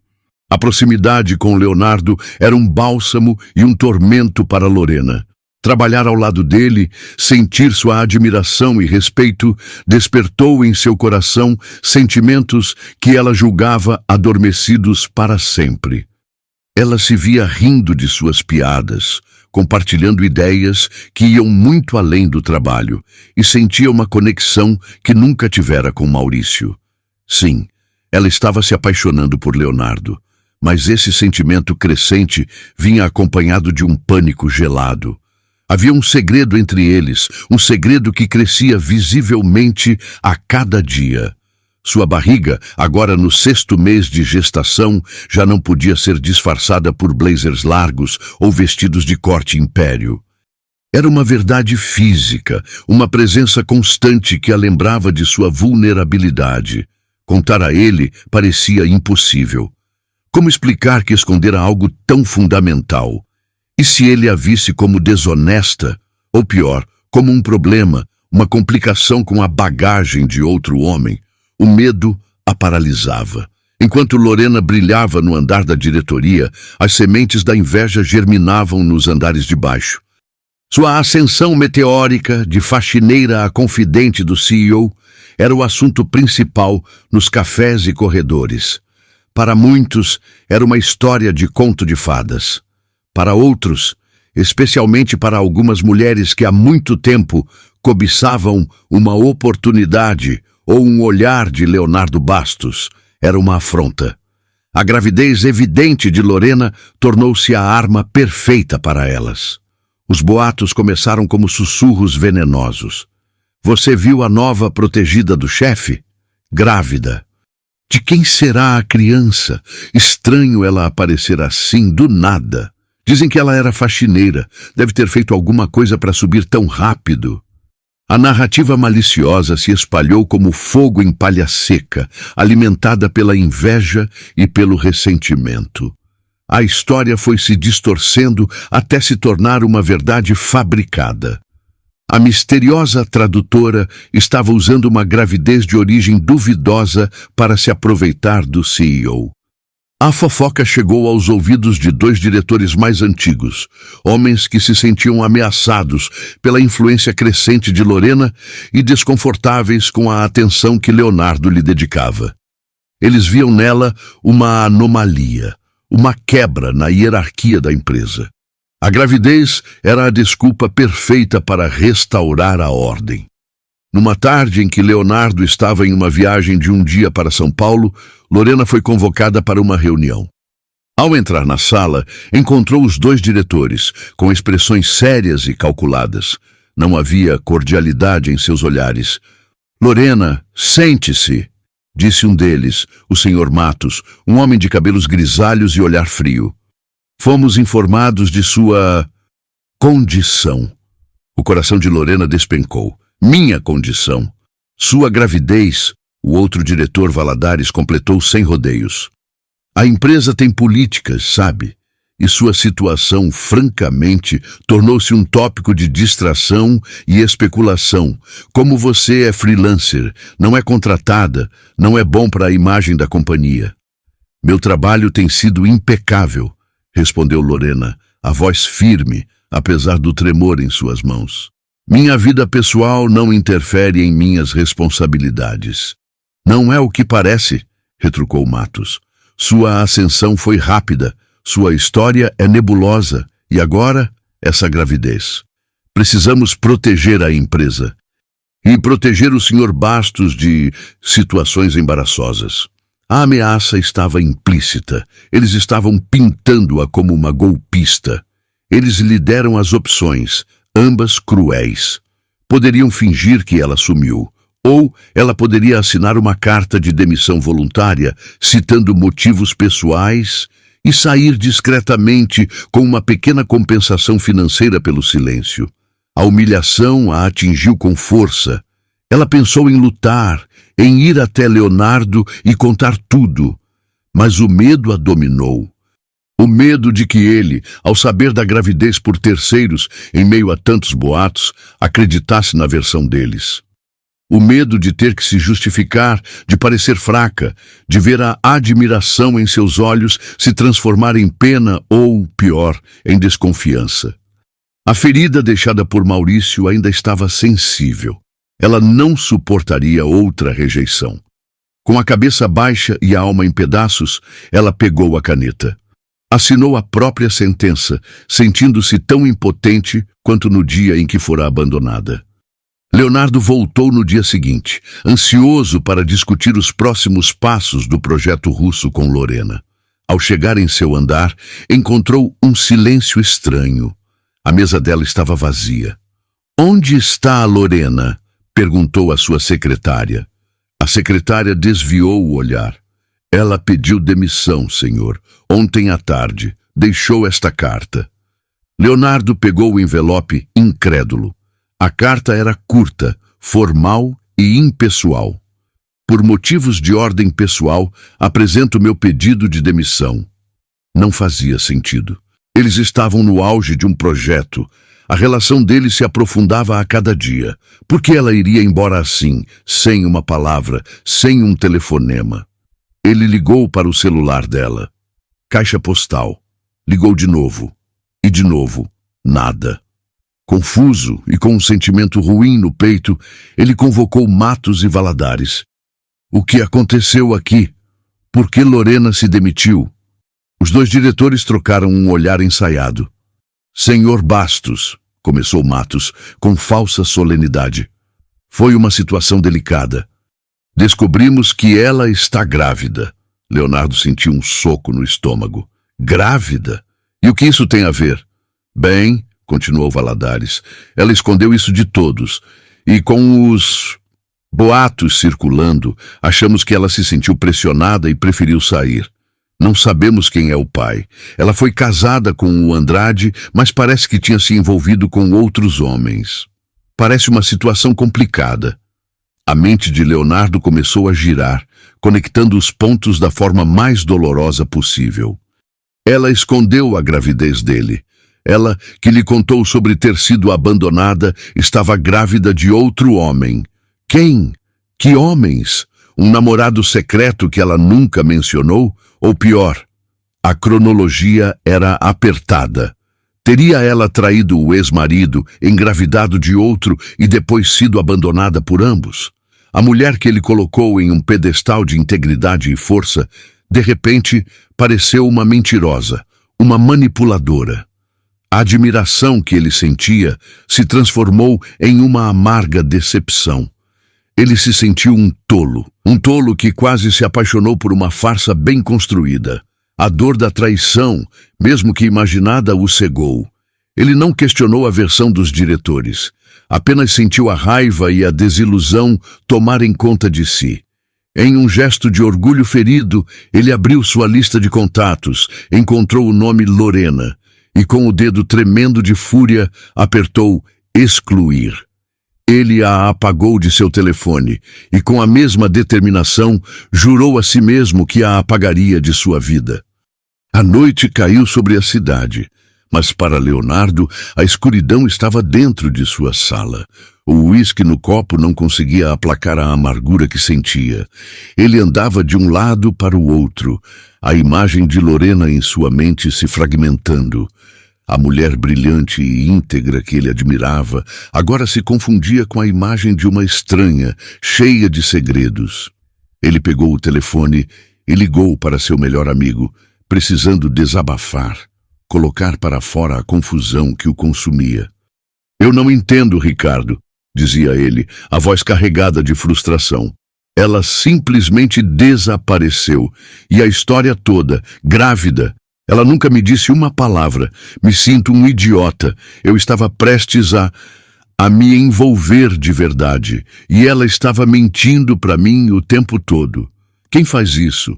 A proximidade com Leonardo era um bálsamo e um tormento para Lorena. Trabalhar ao lado dele, sentir sua admiração e respeito, despertou em seu coração sentimentos que ela julgava adormecidos para sempre. Ela se via rindo de suas piadas, compartilhando ideias que iam muito além do trabalho, e sentia uma conexão que nunca tivera com Maurício. Sim, ela estava se apaixonando por Leonardo, mas esse sentimento crescente vinha acompanhado de um pânico gelado. Havia um segredo entre eles, um segredo que crescia visivelmente a cada dia. Sua barriga, agora no 6º mês de gestação, já não podia ser disfarçada por blazers largos ou vestidos de corte império. Era uma verdade física, uma presença constante que a lembrava de sua vulnerabilidade. Contar a ele parecia impossível. Como explicar que escondera algo tão fundamental? E se ele a visse como desonesta, ou pior, como um problema, uma complicação com a bagagem de outro homem? O medo a paralisava. Enquanto Lorena brilhava no andar da diretoria, as sementes da inveja germinavam nos andares de baixo. Sua ascensão meteórica, de faxineira a confidente do CEO, era o assunto principal nos cafés e corredores. Para muitos, era uma história de conto de fadas. Para outros, especialmente para algumas mulheres que há muito tempo cobiçavam uma oportunidade ou um olhar de Leonardo Bastos, era uma afronta. A gravidez evidente de Lorena tornou-se a arma perfeita para elas. Os boatos começaram como sussurros venenosos. Você viu a nova protegida do chefe? Grávida. De quem será a criança? Estranho ela aparecer assim, do nada. Dizem que ela era faxineira, deve ter feito alguma coisa para subir tão rápido. A narrativa maliciosa se espalhou como fogo em palha seca, alimentada pela inveja e pelo ressentimento. A história foi se distorcendo até se tornar uma verdade fabricada. A misteriosa tradutora estava usando uma gravidez de origem duvidosa para se aproveitar do CEO. A fofoca chegou aos ouvidos de 2 diretores mais antigos, homens que se sentiam ameaçados pela influência crescente de Lorena e desconfortáveis com a atenção que Leonardo lhe dedicava. Eles viam nela uma anomalia, uma quebra na hierarquia da empresa. A gravidez era a desculpa perfeita para restaurar a ordem. Numa tarde em que Leonardo estava em uma viagem de um dia para São Paulo, Lorena foi convocada para uma reunião. Ao entrar na sala, encontrou os 2 diretores, com expressões sérias e calculadas. Não havia cordialidade em seus olhares. Lorena, sente-se, disse um deles, o Sr. Matos, um homem de cabelos grisalhos e olhar frio. Fomos informados de sua condição. O coração de Lorena despencou. Minha condição. Sua gravidez, o outro diretor Valadares completou sem rodeios. A empresa tem políticas, sabe? E sua situação, francamente, tornou-se um tópico de distração e especulação. Como você é freelancer, não é contratada, não é bom para a imagem da companhia. Meu trabalho tem sido impecável. respondeu Lorena, a voz firme, apesar do tremor em suas mãos. Minha vida pessoal não interfere em minhas responsabilidades. Não é o que parece, retrucou Matos. Sua ascensão foi rápida, sua história é nebulosa, e agora, essa gravidez. Precisamos proteger a empresa. E proteger o Sr. Bastos de situações embaraçosas. A ameaça estava implícita. Eles estavam pintando-a como uma golpista. Eles lhe deram as opções, ambas cruéis. Poderiam fingir que ela sumiu, ou ela poderia assinar uma carta de demissão voluntária, citando motivos pessoais, e sair discretamente com uma pequena compensação financeira pelo silêncio. A humilhação a atingiu com força. Ela pensou em lutar, em ir até Leonardo e contar tudo, mas o medo a dominou. O medo de que ele, ao saber da gravidez por terceiros, em meio a tantos boatos, acreditasse na versão deles. O medo de ter que se justificar, de parecer fraca, de ver a admiração em seus olhos se transformar em pena ou, pior, em desconfiança. A ferida deixada por Maurício ainda estava sensível. Ela não suportaria outra rejeição. Com a cabeça baixa e a alma em pedaços, ela pegou a caneta. Assinou a própria sentença, sentindo-se tão impotente quanto no dia em que fora abandonada. Leonardo voltou no dia seguinte, ansioso para discutir os próximos passos do projeto russo com Lorena. Ao chegar em seu andar, encontrou um silêncio estranho. A mesa dela estava vazia. "Onde está a Lorena?" perguntou a sua secretária. A secretária desviou o olhar. "Ela pediu demissão, senhor. Ontem à tarde. Deixou esta carta." Leonardo pegou o envelope incrédulo. A carta era curta, formal e impessoal. "Por motivos de ordem pessoal, apresento meu pedido de demissão." Não fazia sentido. Eles estavam no auge de um projeto. A relação deles se aprofundava a cada dia. Por que ela iria embora assim, sem uma palavra, sem um telefonema? Ele ligou para o celular dela. Caixa postal. Ligou de novo. E de novo, nada. Confuso e com um sentimento ruim no peito, ele convocou Matos e Valadares. "O que aconteceu aqui? Por que Lorena se demitiu?" Os dois diretores trocaram um olhar ensaiado. "Senhor Bastos", começou Matos, com falsa solenidade. "Foi uma situação delicada. Descobrimos que ela está grávida." Leonardo sentiu um soco no estômago. "Grávida? E o que isso tem a ver?" "Bem", continuou Valadares, "ela escondeu isso de todos. E com os boatos circulando, achamos que ela se sentiu pressionada e preferiu sair. Não sabemos quem é o pai. Ela foi casada com o Andrade, mas parece que tinha se envolvido com outros homens. Parece uma situação complicada." A mente de Leonardo começou a girar, conectando os pontos da forma mais dolorosa possível. Ela escondeu a gravidez dele. Ela, que lhe contou sobre ter sido abandonada, estava grávida de outro homem. Quem? Que homens? Um namorado secreto que ela nunca mencionou? Ou pior, a cronologia era apertada. Teria ela traído o ex-marido, engravidado de outro e depois sido abandonada por ambos? A mulher que ele colocou em um pedestal de integridade e força, de repente, pareceu uma mentirosa, uma manipuladora. A admiração que ele sentia se transformou em uma amarga decepção. Ele se sentiu um tolo que quase se apaixonou por uma farsa bem construída. A dor da traição, mesmo que imaginada, o cegou. Ele não questionou a versão dos diretores, apenas sentiu a raiva e a desilusão tomarem conta de si. Em um gesto de orgulho ferido, ele abriu sua lista de contatos, encontrou o nome Lorena e, com o dedo tremendo de fúria, apertou excluir. Ele a apagou de seu telefone e, com a mesma determinação, jurou a si mesmo que a apagaria de sua vida. A noite caiu sobre a cidade, mas para Leonardo a escuridão estava dentro de sua sala. O uísque no copo não conseguia aplacar a amargura que sentia. Ele andava de um lado para o outro. a imagem de Lorena em sua mente se fragmentando. A mulher brilhante e íntegra que ele admirava agora se confundia com a imagem de uma estranha, cheia de segredos. Ele pegou o telefone e ligou para seu melhor amigo, precisando desabafar, colocar para fora a confusão que o consumia. "Eu não entendo, Ricardo", dizia ele, a voz carregada de frustração. "Ela simplesmente desapareceu, e a história toda, grávida. Ela nunca me disse uma palavra. Me sinto um idiota. Eu estava prestes a me envolver de verdade, e ela estava mentindo para mim o tempo todo. Quem faz isso?"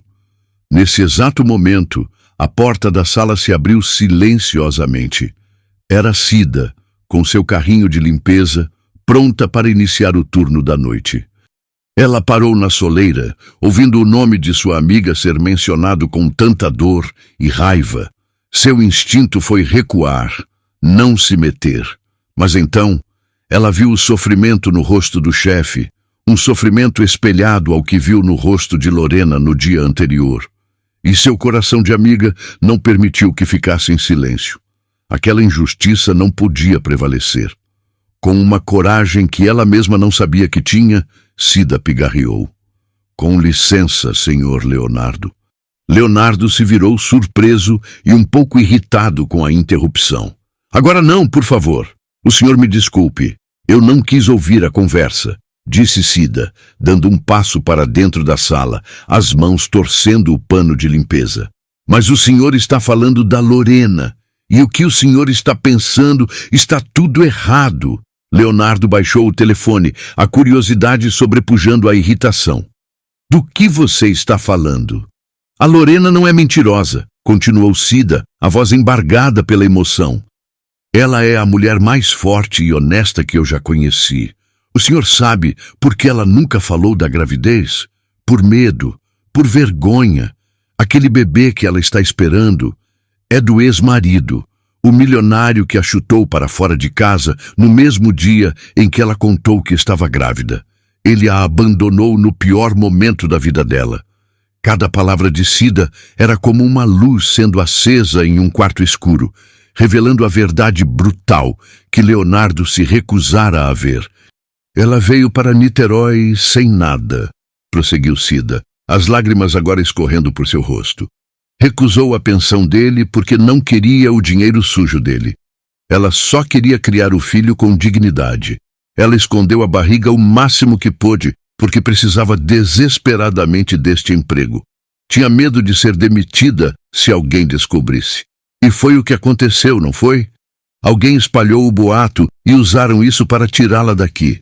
Nesse exato momento, a porta da sala se abriu silenciosamente. Era Cida, com seu carrinho de limpeza, pronta para iniciar o turno da noite. Ela parou na soleira, ouvindo o nome de sua amiga ser mencionado com tanta dor e raiva. Seu instinto foi recuar, não se meter. Mas então, ela viu o sofrimento no rosto do chefe, um sofrimento espelhado ao que viu no rosto de Lorena no dia anterior. E seu coração de amiga não permitiu que ficasse em silêncio. Aquela injustiça não podia prevalecer. Com uma coragem que ela mesma não sabia que tinha, Cida pigarreou: "Com licença, senhor Leonardo." Leonardo se virou surpreso e um pouco irritado com a interrupção. "Agora não, por favor. O senhor me desculpe. Eu não quis ouvir a conversa", disse Cida, dando um passo para dentro da sala, as mãos torcendo o pano de limpeza. "Mas o senhor está falando da Lorena, e o que o senhor está pensando está tudo errado." Leonardo baixou o telefone, a curiosidade sobrepujando a irritação. "Do que você está falando?" "A Lorena não é mentirosa", continuou Cida, a voz embargada pela emoção. "Ela é a mulher mais forte e honesta que eu já conheci. O senhor sabe por que ela nunca falou da gravidez? Por medo, por vergonha. Aquele bebê que ela está esperando é do ex-marido, o milionário que a chutou para fora de casa no mesmo dia em que ela contou que estava grávida. Ele a abandonou no pior momento da vida dela." Cada palavra de Cida era como uma luz sendo acesa em um quarto escuro, revelando a verdade brutal que Leonardo se recusara a ver. "Ela veio para Niterói sem nada", prosseguiu Cida, as lágrimas agora escorrendo por seu rosto. "Recusou a pensão dele porque não queria o dinheiro sujo dele. Ela só queria criar o filho com dignidade. Ela escondeu a barriga o máximo que pôde porque precisava desesperadamente deste emprego. Tinha medo de ser demitida se alguém descobrisse. E foi o que aconteceu, não foi? Alguém espalhou o boato e usaram isso para tirá-la daqui."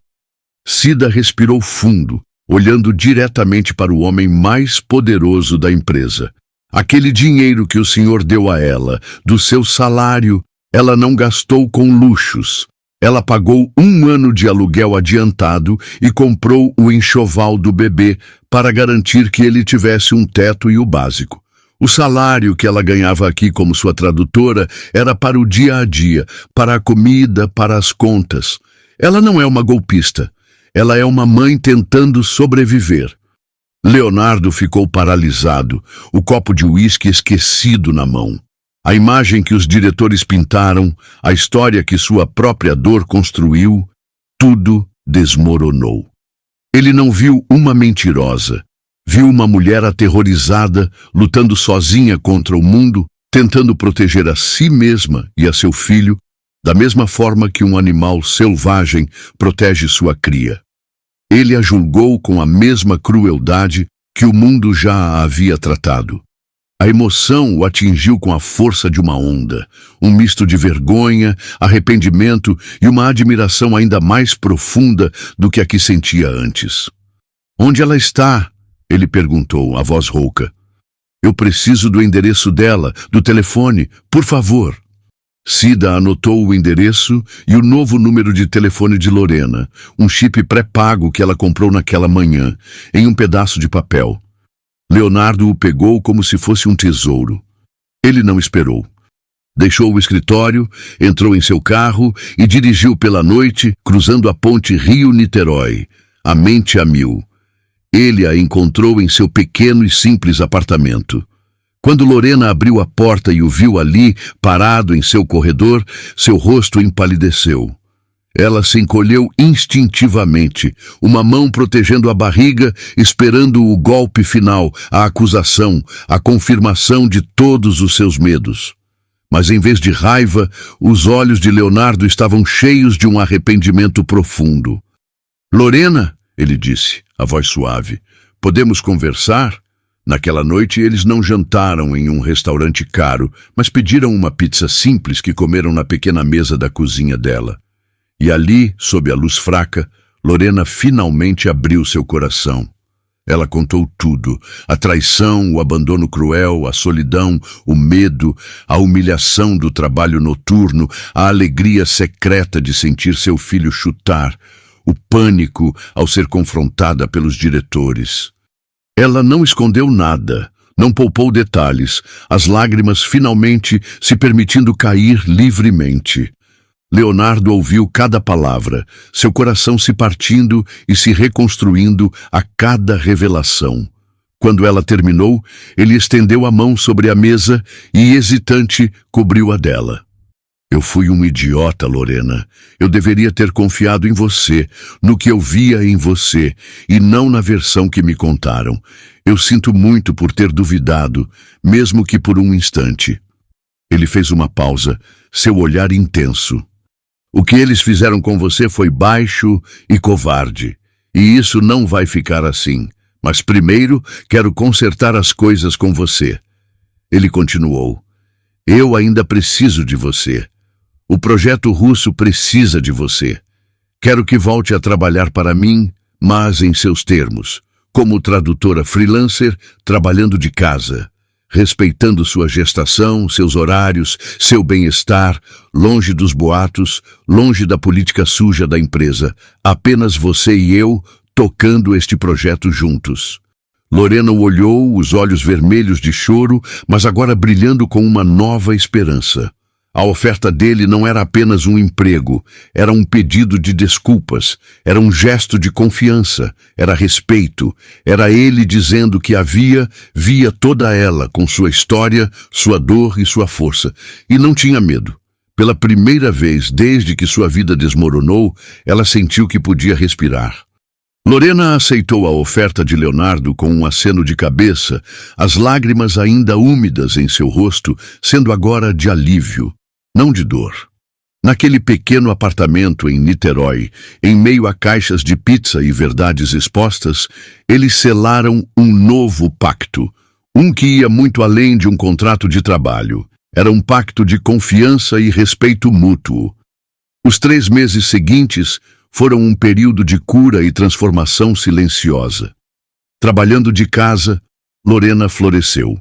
Cida respirou fundo, olhando diretamente para o homem mais poderoso da empresa. "Aquele dinheiro que o senhor deu a ela, do seu salário, ela não gastou com luxos. Ela pagou 1 ano de aluguel adiantado e comprou o enxoval do bebê para garantir que ele tivesse um teto e o básico. O salário que ela ganhava aqui como sua tradutora era para o dia a dia, para a comida, para as contas. Ela não é uma golpista. Ela é uma mãe tentando sobreviver." Leonardo ficou paralisado, o copo de uísque esquecido na mão. A imagem que os diretores pintaram, a história que sua própria dor construiu, tudo desmoronou. Ele não viu uma mentirosa. Viu uma mulher aterrorizada, lutando sozinha contra o mundo, tentando proteger a si mesma e a seu filho, da mesma forma que um animal selvagem protege sua cria. Ele a julgou com a mesma crueldade que o mundo já a havia tratado. A emoção o atingiu com a força de uma onda, um misto de vergonha, arrependimento e uma admiração ainda mais profunda do que a que sentia antes. "Onde ela está?" ele perguntou, a voz rouca. "Eu preciso do endereço dela, do telefone, por favor." Cida anotou o endereço e o novo número de telefone de Lorena, um chip pré-pago que ela comprou naquela manhã, em um pedaço de papel. Leonardo o pegou como se fosse um tesouro. Ele não esperou. Deixou o escritório, entrou em seu carro e dirigiu pela noite, cruzando a ponte Rio-Niterói, a mente a mil. Ele a encontrou em seu pequeno e simples apartamento. Quando Lorena abriu a porta e o viu ali, parado em seu corredor, seu rosto empalideceu. Ela se encolheu instintivamente, uma mão protegendo a barriga, esperando o golpe final, a acusação, a confirmação de todos os seus medos. Mas em vez de raiva, os olhos de Leonardo estavam cheios de um arrependimento profundo. "Lorena", ele disse, a voz suave, "podemos conversar?" Naquela noite eles não jantaram em um restaurante caro, mas pediram uma pizza simples que comeram na pequena mesa da cozinha dela. E ali, sob a luz fraca, Lorena finalmente abriu seu coração. Ela contou tudo: a traição, o abandono cruel, a solidão, o medo, a humilhação do trabalho noturno, a alegria secreta de sentir seu filho chutar, o pânico ao ser confrontada pelos diretores. Ela não escondeu nada, não poupou detalhes, as lágrimas finalmente se permitindo cair livremente. Leonardo ouviu cada palavra, seu coração se partindo e se reconstruindo a cada revelação. Quando ela terminou, ele estendeu a mão sobre a mesa e, hesitante, cobriu a dela. "Eu fui um idiota, Lorena. Eu deveria ter confiado em você, no que eu via em você, e não na versão que me contaram. Eu sinto muito por ter duvidado, mesmo que por um instante." Ele fez uma pausa, seu olhar intenso. "O que eles fizeram com você foi baixo e covarde, e isso não vai ficar assim. Mas primeiro quero consertar as coisas com você." Ele continuou: "Eu ainda preciso de você. O projeto russo precisa de você. Quero que volte a trabalhar para mim, mas em seus termos, como tradutora freelancer, trabalhando de casa, respeitando sua gestação, seus horários, seu bem-estar, longe dos boatos, longe da política suja da empresa. Apenas você e eu tocando este projeto juntos." Lorena o olhou, os olhos vermelhos de choro, mas agora brilhando com uma nova esperança. A oferta dele não era apenas um emprego, era um pedido de desculpas, era um gesto de confiança, era respeito, era ele dizendo que via toda ela, com sua história, sua dor e sua força, e não tinha medo. Pela primeira vez desde que sua vida desmoronou, ela sentiu que podia respirar. Lorena aceitou a oferta de Leonardo com um aceno de cabeça, as lágrimas ainda úmidas em seu rosto, sendo agora de alívio, não de dor. Naquele pequeno apartamento em Niterói, em meio a caixas de pizza e verdades expostas, eles selaram um novo pacto, um que ia muito além de um contrato de trabalho. Era um pacto de confiança e respeito mútuo. Os 3 meses seguintes foram um período de cura e transformação silenciosa. Trabalhando de casa, Lorena floresceu.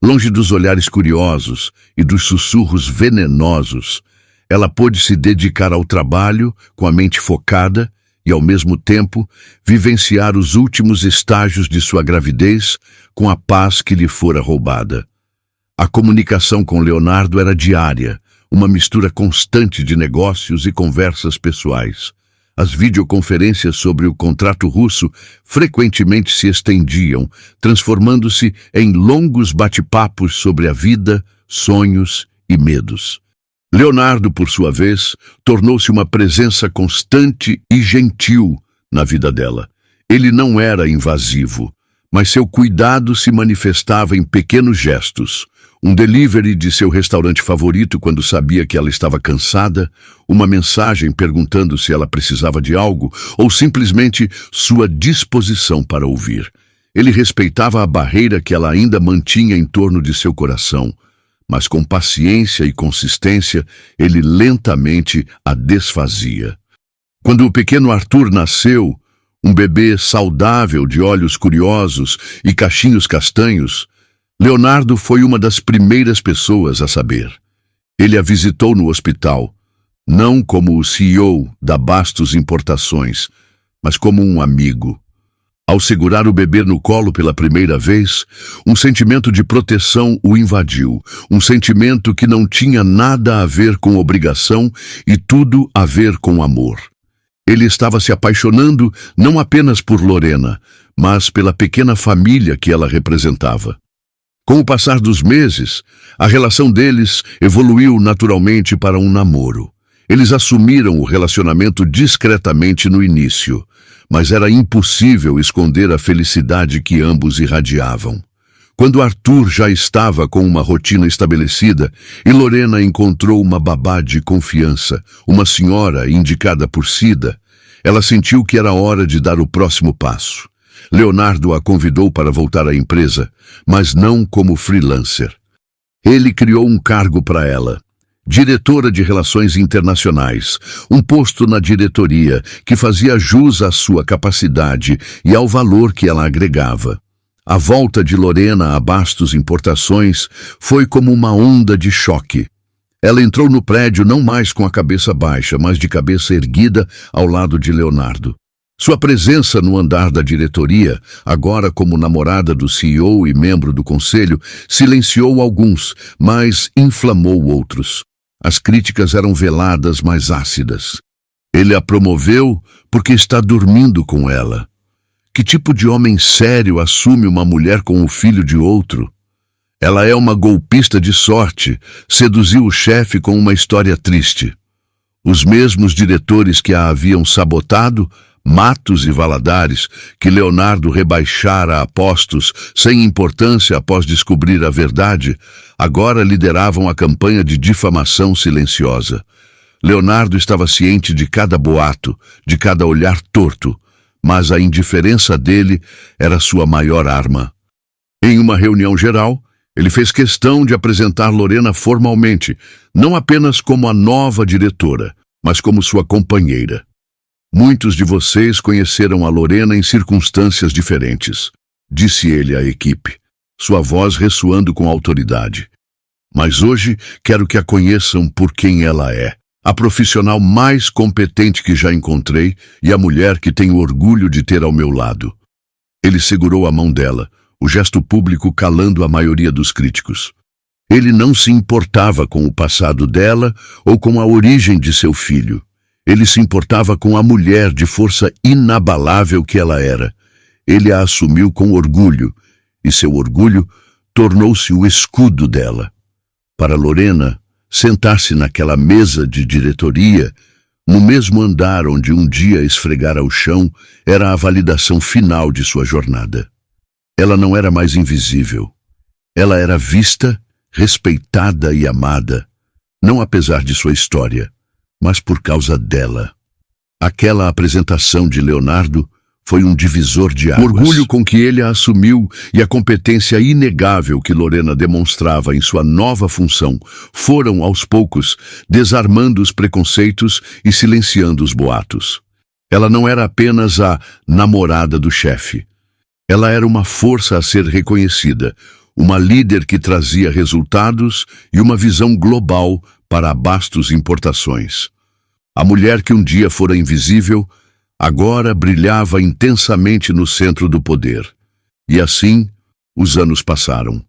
Longe dos olhares curiosos e dos sussurros venenosos, ela pôde se dedicar ao trabalho com a mente focada e, ao mesmo tempo, vivenciar os últimos estágios de sua gravidez com a paz que lhe fora roubada. A comunicação com Leonardo era diária, uma mistura constante de negócios e conversas pessoais. As videoconferências sobre o contrato russo frequentemente se estendiam, transformando-se em longos bate-papos sobre a vida, sonhos e medos. Leonardo, por sua vez, tornou-se uma presença constante e gentil na vida dela. Ele não era invasivo, mas seu cuidado se manifestava em pequenos gestos. Um delivery de seu restaurante favorito quando sabia que ela estava cansada, uma mensagem perguntando se ela precisava de algo, ou simplesmente sua disposição para ouvir. Ele respeitava a barreira que ela ainda mantinha em torno de seu coração, mas com paciência e consistência, ele lentamente a desfazia. Quando o pequeno Arthur nasceu, um bebê saudável de olhos curiosos e cachinhos castanhos, Leonardo foi uma das primeiras pessoas a saber. Ele a visitou no hospital, não como o CEO da Bastos Importações, mas como um amigo. Ao segurar o bebê no colo pela primeira vez, um sentimento de proteção o invadiu, um sentimento que não tinha nada a ver com obrigação e tudo a ver com amor. Ele estava se apaixonando não apenas por Lorena, mas pela pequena família que ela representava. Com o passar dos meses, a relação deles evoluiu naturalmente para um namoro. Eles assumiram o relacionamento discretamente no início, mas era impossível esconder a felicidade que ambos irradiavam. Quando Arthur já estava com uma rotina estabelecida e Lorena encontrou uma babá de confiança, uma senhora indicada por Cida, ela sentiu que era hora de dar o próximo passo. Leonardo a convidou para voltar à empresa, mas não como freelancer. Ele criou um cargo para ela, diretora de Relações Internacionais, um posto na diretoria que fazia jus à sua capacidade e ao valor que ela agregava. A volta de Lorena a Bastos Importações foi como uma onda de choque. Ela entrou no prédio não mais com a cabeça baixa, mas de cabeça erguida ao lado de Leonardo. Sua presença no andar da diretoria, agora como namorada do CEO e membro do conselho, silenciou alguns, mas inflamou outros. As críticas eram veladas, mas ácidas. Ele a promoveu porque está dormindo com ela. Que tipo de homem sério assume uma mulher com o filho de outro? Ela é uma golpista de sorte, seduziu o chefe com uma história triste. Os mesmos diretores que a haviam sabotado, Matos e Valadares, que Leonardo rebaixara a postos sem importância após descobrir a verdade, agora lideravam a campanha de difamação silenciosa. Leonardo estava ciente de cada boato, de cada olhar torto, mas a indiferença dele era sua maior arma. Em uma reunião geral, ele fez questão de apresentar Lorena formalmente, não apenas como a nova diretora, mas como sua companheira. Muitos de vocês conheceram a Lorena em circunstâncias diferentes, disse ele à equipe, sua voz ressoando com autoridade. Mas hoje quero que a conheçam por quem ela é. A profissional mais competente que já encontrei e a mulher que tenho orgulho de ter ao meu lado. Ele segurou a mão dela, o gesto público calando a maioria dos críticos. Ele não se importava com o passado dela ou com a origem de seu filho. Ele se importava com a mulher de força inabalável que ela era. Ele a assumiu com orgulho, e seu orgulho tornou-se o escudo dela. Para Lorena, sentar-se naquela mesa de diretoria, no mesmo andar onde um dia esfregara o chão, era a validação final de sua jornada. Ela não era mais invisível. Ela era vista, respeitada e amada, não apesar de sua história, mas por causa dela. Aquela apresentação de Leonardo foi um divisor de águas. O orgulho com que ele a assumiu e a competência inegável que Lorena demonstrava em sua nova função foram, aos poucos, desarmando os preconceitos e silenciando os boatos. Ela não era apenas a namorada do chefe. Ela era uma força a ser reconhecida, uma líder que trazia resultados e uma visão global para a Bastos Importações. A mulher que um dia fora invisível, agora brilhava intensamente no centro do poder. E assim, os anos passaram.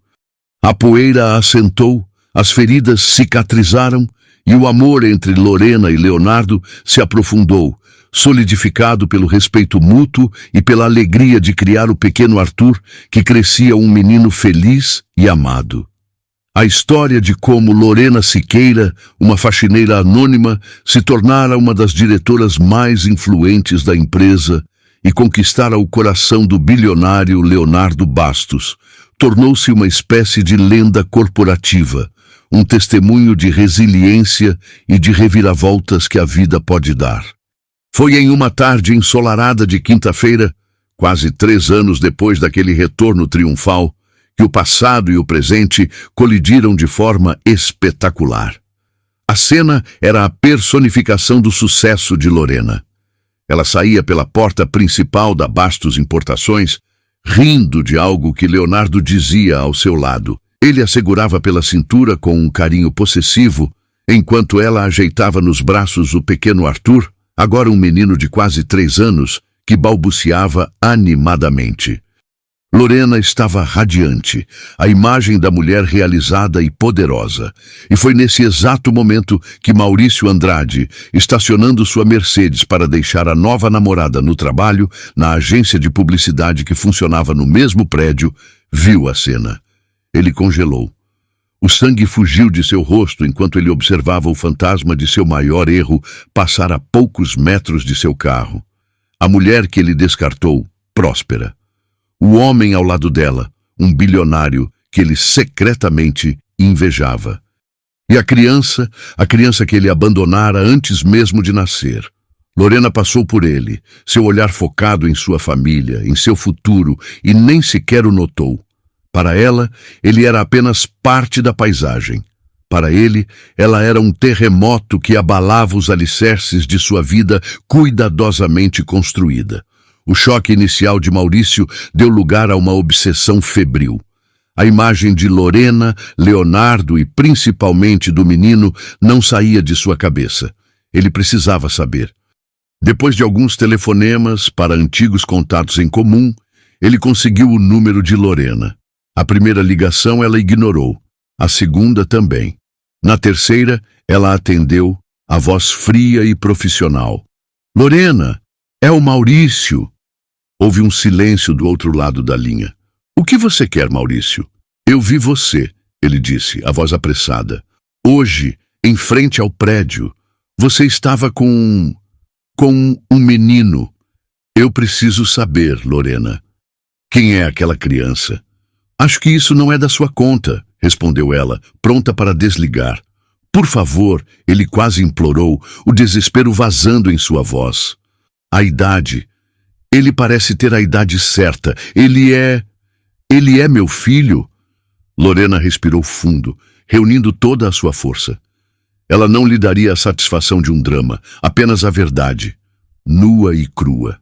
A poeira assentou, as feridas cicatrizaram e o amor entre Lorena e Leonardo se aprofundou, solidificado pelo respeito mútuo e pela alegria de criar o pequeno Arthur, que crescia um menino feliz e amado. A história de como Lorena Siqueira, uma faxineira anônima, se tornara uma das diretoras mais influentes da empresa e conquistara o coração do bilionário Leonardo Bastos, tornou-se uma espécie de lenda corporativa, um testemunho de resiliência e de reviravoltas que a vida pode dar. Foi em uma tarde ensolarada de quinta-feira, quase 3 anos depois daquele retorno triunfal, que o passado e o presente colidiram de forma espetacular. A cena era a personificação do sucesso de Lorena. Ela saía pela porta principal da Bastos Importações, rindo de algo que Leonardo dizia ao seu lado. Ele a segurava pela cintura com um carinho possessivo, enquanto ela ajeitava nos braços o pequeno Arthur, agora um menino de quase 3 anos, que balbuciava animadamente. Lorena estava radiante, a imagem da mulher realizada e poderosa. E foi nesse exato momento que Maurício Andrade, estacionando sua Mercedes para deixar a nova namorada no trabalho, na agência de publicidade que funcionava no mesmo prédio, viu a cena. Ele congelou. O sangue fugiu de seu rosto enquanto ele observava o fantasma de seu maior erro passar a poucos metros de seu carro. A mulher que ele descartou, próspera. O homem ao lado dela, um bilionário que ele secretamente invejava. E a criança que ele abandonara antes mesmo de nascer. Lorena passou por ele, seu olhar focado em sua família, em seu futuro, e nem sequer o notou. Para ela, ele era apenas parte da paisagem. Para ele, ela era um terremoto que abalava os alicerces de sua vida cuidadosamente construída. O choque inicial de Maurício deu lugar a uma obsessão febril. A imagem de Lorena, Leonardo e principalmente do menino não saía de sua cabeça. Ele precisava saber. Depois de alguns telefonemas para antigos contatos em comum, ele conseguiu o número de Lorena. A primeira ligação ela ignorou, a segunda também. Na terceira, ela atendeu, a voz fria e profissional. Lorena, é o Maurício. Houve um silêncio do outro lado da linha. O que você quer, Maurício? Eu vi você, ele disse, a voz apressada. Hoje, em frente ao prédio, você estava com um menino. Eu preciso saber, Lorena. Quem é aquela criança? Acho que isso não é da sua conta, respondeu ela, pronta para desligar. Por favor, ele quase implorou, o desespero vazando em sua voz. A idade. Ele parece ter a idade certa. Ele é meu filho? Lorena respirou fundo, reunindo toda a sua força. Ela não lhe daria a satisfação de um drama, apenas a verdade, nua e crua.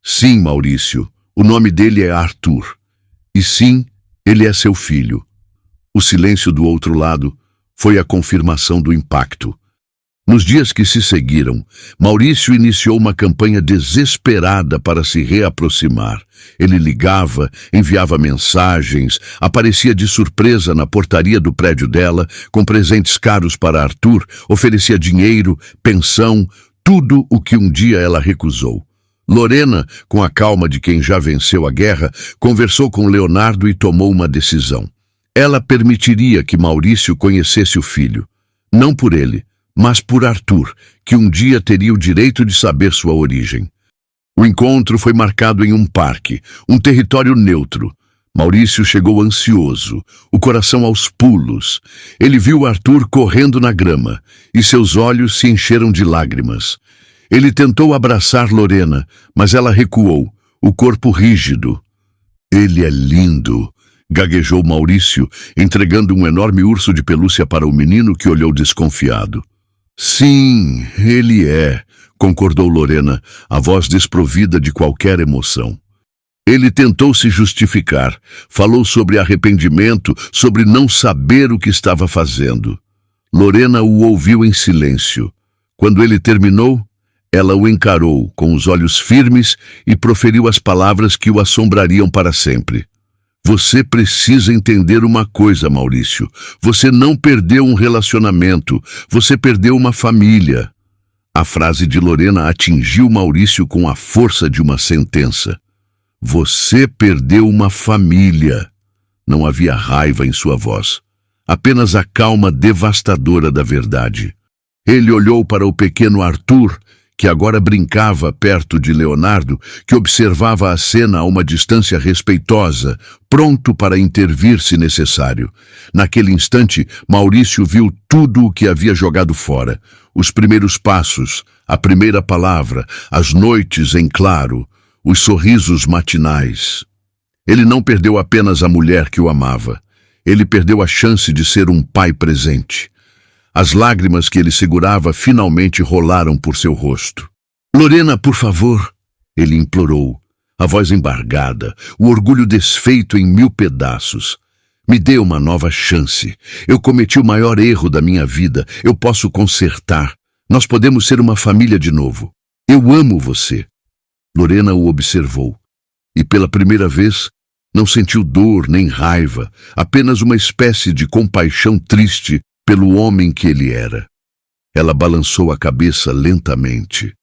Sim, Maurício, o nome dele é Arthur. E sim, ele é seu filho. O silêncio do outro lado foi a confirmação do impacto. Nos dias que se seguiram, Maurício iniciou uma campanha desesperada para se reaproximar. Ele ligava, enviava mensagens, aparecia de surpresa na portaria do prédio dela, com presentes caros para Arthur, oferecia dinheiro, pensão, tudo o que um dia ela recusou. Lorena, com a calma de quem já venceu a guerra, conversou com Leonardo e tomou uma decisão. Ela permitiria que Maurício conhecesse o filho, não por ele, mas por Arthur, que um dia teria o direito de saber sua origem. O encontro foi marcado em um parque, um território neutro. Maurício chegou ansioso, o coração aos pulos. Ele viu Arthur correndo na grama, e seus olhos se encheram de lágrimas. Ele tentou abraçar Lorena, mas ela recuou, o corpo rígido. Ele é lindo, gaguejou Maurício, entregando um enorme urso de pelúcia para o menino que olhou desconfiado. Sim, ele é, concordou Lorena, a voz desprovida de qualquer emoção. Ele tentou se justificar, falou sobre arrependimento, sobre não saber o que estava fazendo. Lorena o ouviu em silêncio. Quando ele terminou, ela o encarou com os olhos firmes e proferiu as palavras que o assombrariam para sempre. Você precisa entender uma coisa, Maurício. Você não perdeu um relacionamento, você perdeu uma família. A frase de Lorena atingiu Maurício com a força de uma sentença. Você perdeu uma família. Não havia raiva em sua voz, apenas a calma devastadora da verdade. Ele olhou para o pequeno Arthur, que agora brincava perto de Leonardo, que observava a cena a uma distância respeitosa, pronto para intervir se necessário. Naquele instante, Maurício viu tudo o que havia jogado fora. Os primeiros passos, a primeira palavra, as noites em claro, os sorrisos matinais. Ele não perdeu apenas a mulher que o amava. Ele perdeu a chance de ser um pai presente. As lágrimas que ele segurava finalmente rolaram por seu rosto. Lorena, por favor, ele implorou, a voz embargada, o orgulho desfeito em 1000 pedaços. Me dê uma nova chance. Eu cometi o maior erro da minha vida. Eu posso consertar. Nós podemos ser uma família de novo. Eu amo você. Lorena o observou. E pela primeira vez, não sentiu dor nem raiva, apenas uma espécie de compaixão triste pelo homem que ele era. Ela balançou a cabeça lentamente,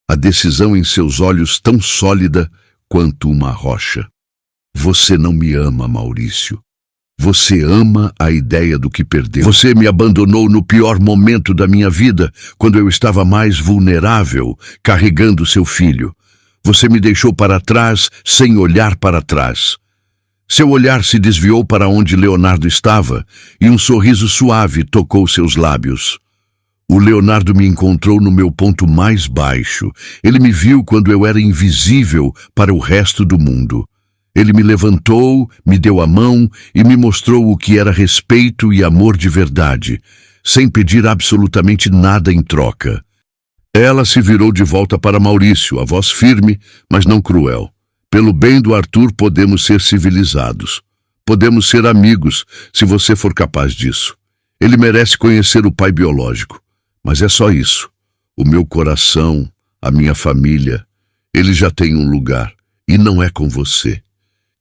a decisão em seus olhos tão sólida quanto uma rocha. Você não me ama, Maurício. Você ama a ideia do que perdeu. Você me abandonou no pior momento da minha vida, quando eu estava mais vulnerável, carregando seu filho. Você me deixou para trás, sem olhar para trás. Seu olhar se desviou para onde Leonardo estava, e um sorriso suave tocou seus lábios. O Leonardo me encontrou no meu ponto mais baixo. Ele me viu quando eu era invisível para o resto do mundo. Ele me levantou, me deu a mão e me mostrou o que era respeito e amor de verdade, sem pedir absolutamente nada em troca. Ela se virou de volta para Maurício, a voz firme, mas não cruel. Pelo bem do Arthur, podemos ser civilizados. Podemos ser amigos, se você for capaz disso. Ele merece conhecer o pai biológico. Mas é só isso. O meu coração, a minha família, ele já tem um lugar, e não é com você.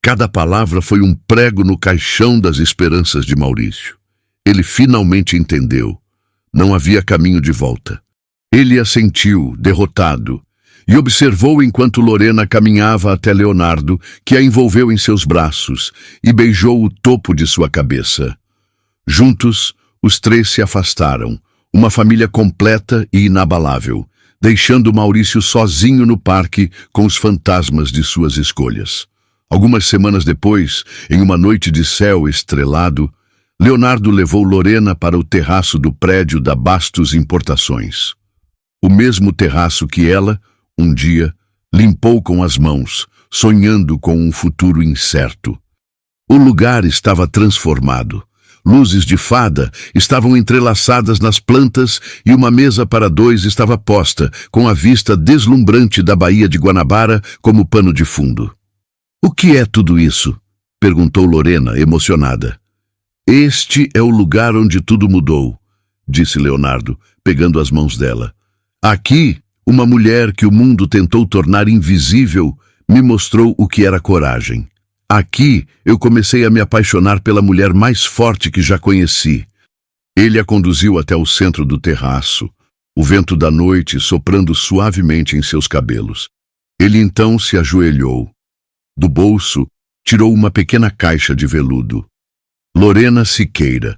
Cada palavra foi um prego no caixão das esperanças de Maurício. Ele finalmente entendeu. Não havia caminho de volta. Ele assentiu, derrotado, e observou enquanto Lorena caminhava até Leonardo, que a envolveu em seus braços e beijou o topo de sua cabeça. Juntos, os três se afastaram, uma família completa e inabalável, deixando Maurício sozinho no parque com os fantasmas de suas escolhas. Algumas semanas depois, em uma noite de céu estrelado, Leonardo levou Lorena para o terraço do prédio da Bastos Importações. O mesmo terraço que ela, um dia, limpou com as mãos, sonhando com um futuro incerto. O lugar estava transformado. Luzes de fada estavam entrelaçadas nas plantas e uma mesa para dois estava posta, com a vista deslumbrante da Baía de Guanabara como pano de fundo. "O que é tudo isso?" perguntou Lorena, emocionada. "Este é o lugar onde tudo mudou", disse Leonardo, pegando as mãos dela. "Aqui, uma mulher que o mundo tentou tornar invisível me mostrou o que era coragem. Aqui, eu comecei a me apaixonar pela mulher mais forte que já conheci." Ele a conduziu até o centro do terraço, o vento da noite soprando suavemente em seus cabelos. Ele então se ajoelhou. Do bolso, tirou uma pequena caixa de veludo. "Lorena Siqueira",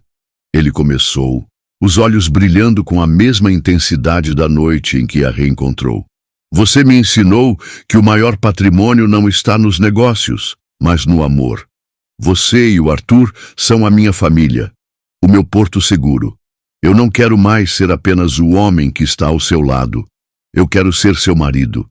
ele começou, os olhos brilhando com a mesma intensidade da noite em que a reencontrou. "Você me ensinou que o maior patrimônio não está nos negócios, mas no amor. Você e o Arthur são a minha família, o meu porto seguro. Eu não quero mais ser apenas o homem que está ao seu lado. Eu quero ser seu marido."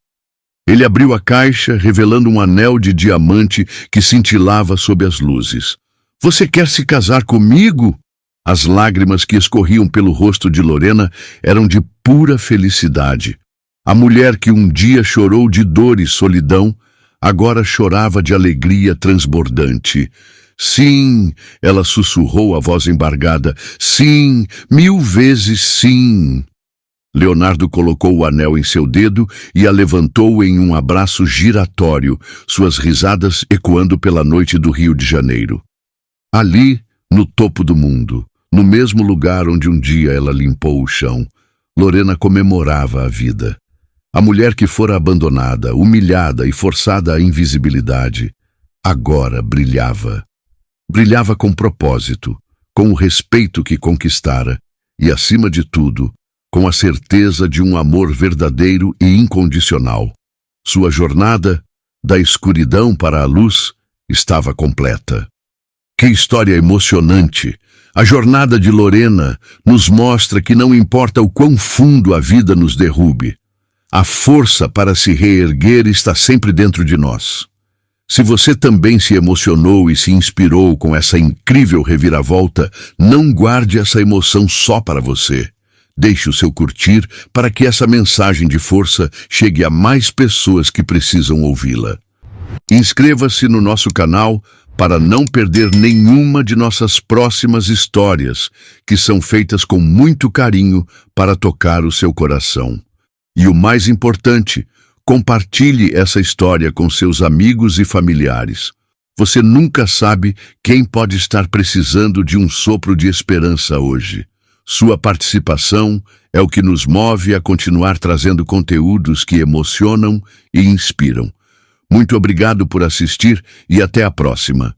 Ele abriu a caixa, revelando um anel de diamante que cintilava sob as luzes. "Você quer se casar comigo?" As lágrimas que escorriam pelo rosto de Lorena eram de pura felicidade. A mulher que um dia chorou de dor e solidão, agora chorava de alegria transbordante. "Sim", ela sussurrou a voz embargada. "Sim, 1000 vezes sim." Leonardo colocou o anel em seu dedo e a levantou em um abraço giratório, suas risadas ecoando pela noite do Rio de Janeiro. Ali, no topo do mundo, no mesmo lugar onde um dia ela limpou o chão, Lorena comemorava a vida. A mulher que fora abandonada, humilhada e forçada à invisibilidade, agora brilhava. Brilhava com propósito, com o respeito que conquistara e, acima de tudo, com a certeza de um amor verdadeiro e incondicional. Sua jornada, da escuridão para a luz, estava completa. Que história emocionante! A jornada de Lorena nos mostra que não importa o quão fundo a vida nos derrube, a força para se reerguer está sempre dentro de nós. Se você também se emocionou e se inspirou com essa incrível reviravolta, não guarde essa emoção só para você. Deixe o seu curtir para que essa mensagem de força chegue a mais pessoas que precisam ouvi-la. Inscreva-se no nosso canal para não perder nenhuma de nossas próximas histórias, que são feitas com muito carinho para tocar o seu coração. E o mais importante, compartilhe essa história com seus amigos e familiares. Você nunca sabe quem pode estar precisando de um sopro de esperança hoje. Sua participação é o que nos move a continuar trazendo conteúdos que emocionam e inspiram. Muito obrigado por assistir e até a próxima.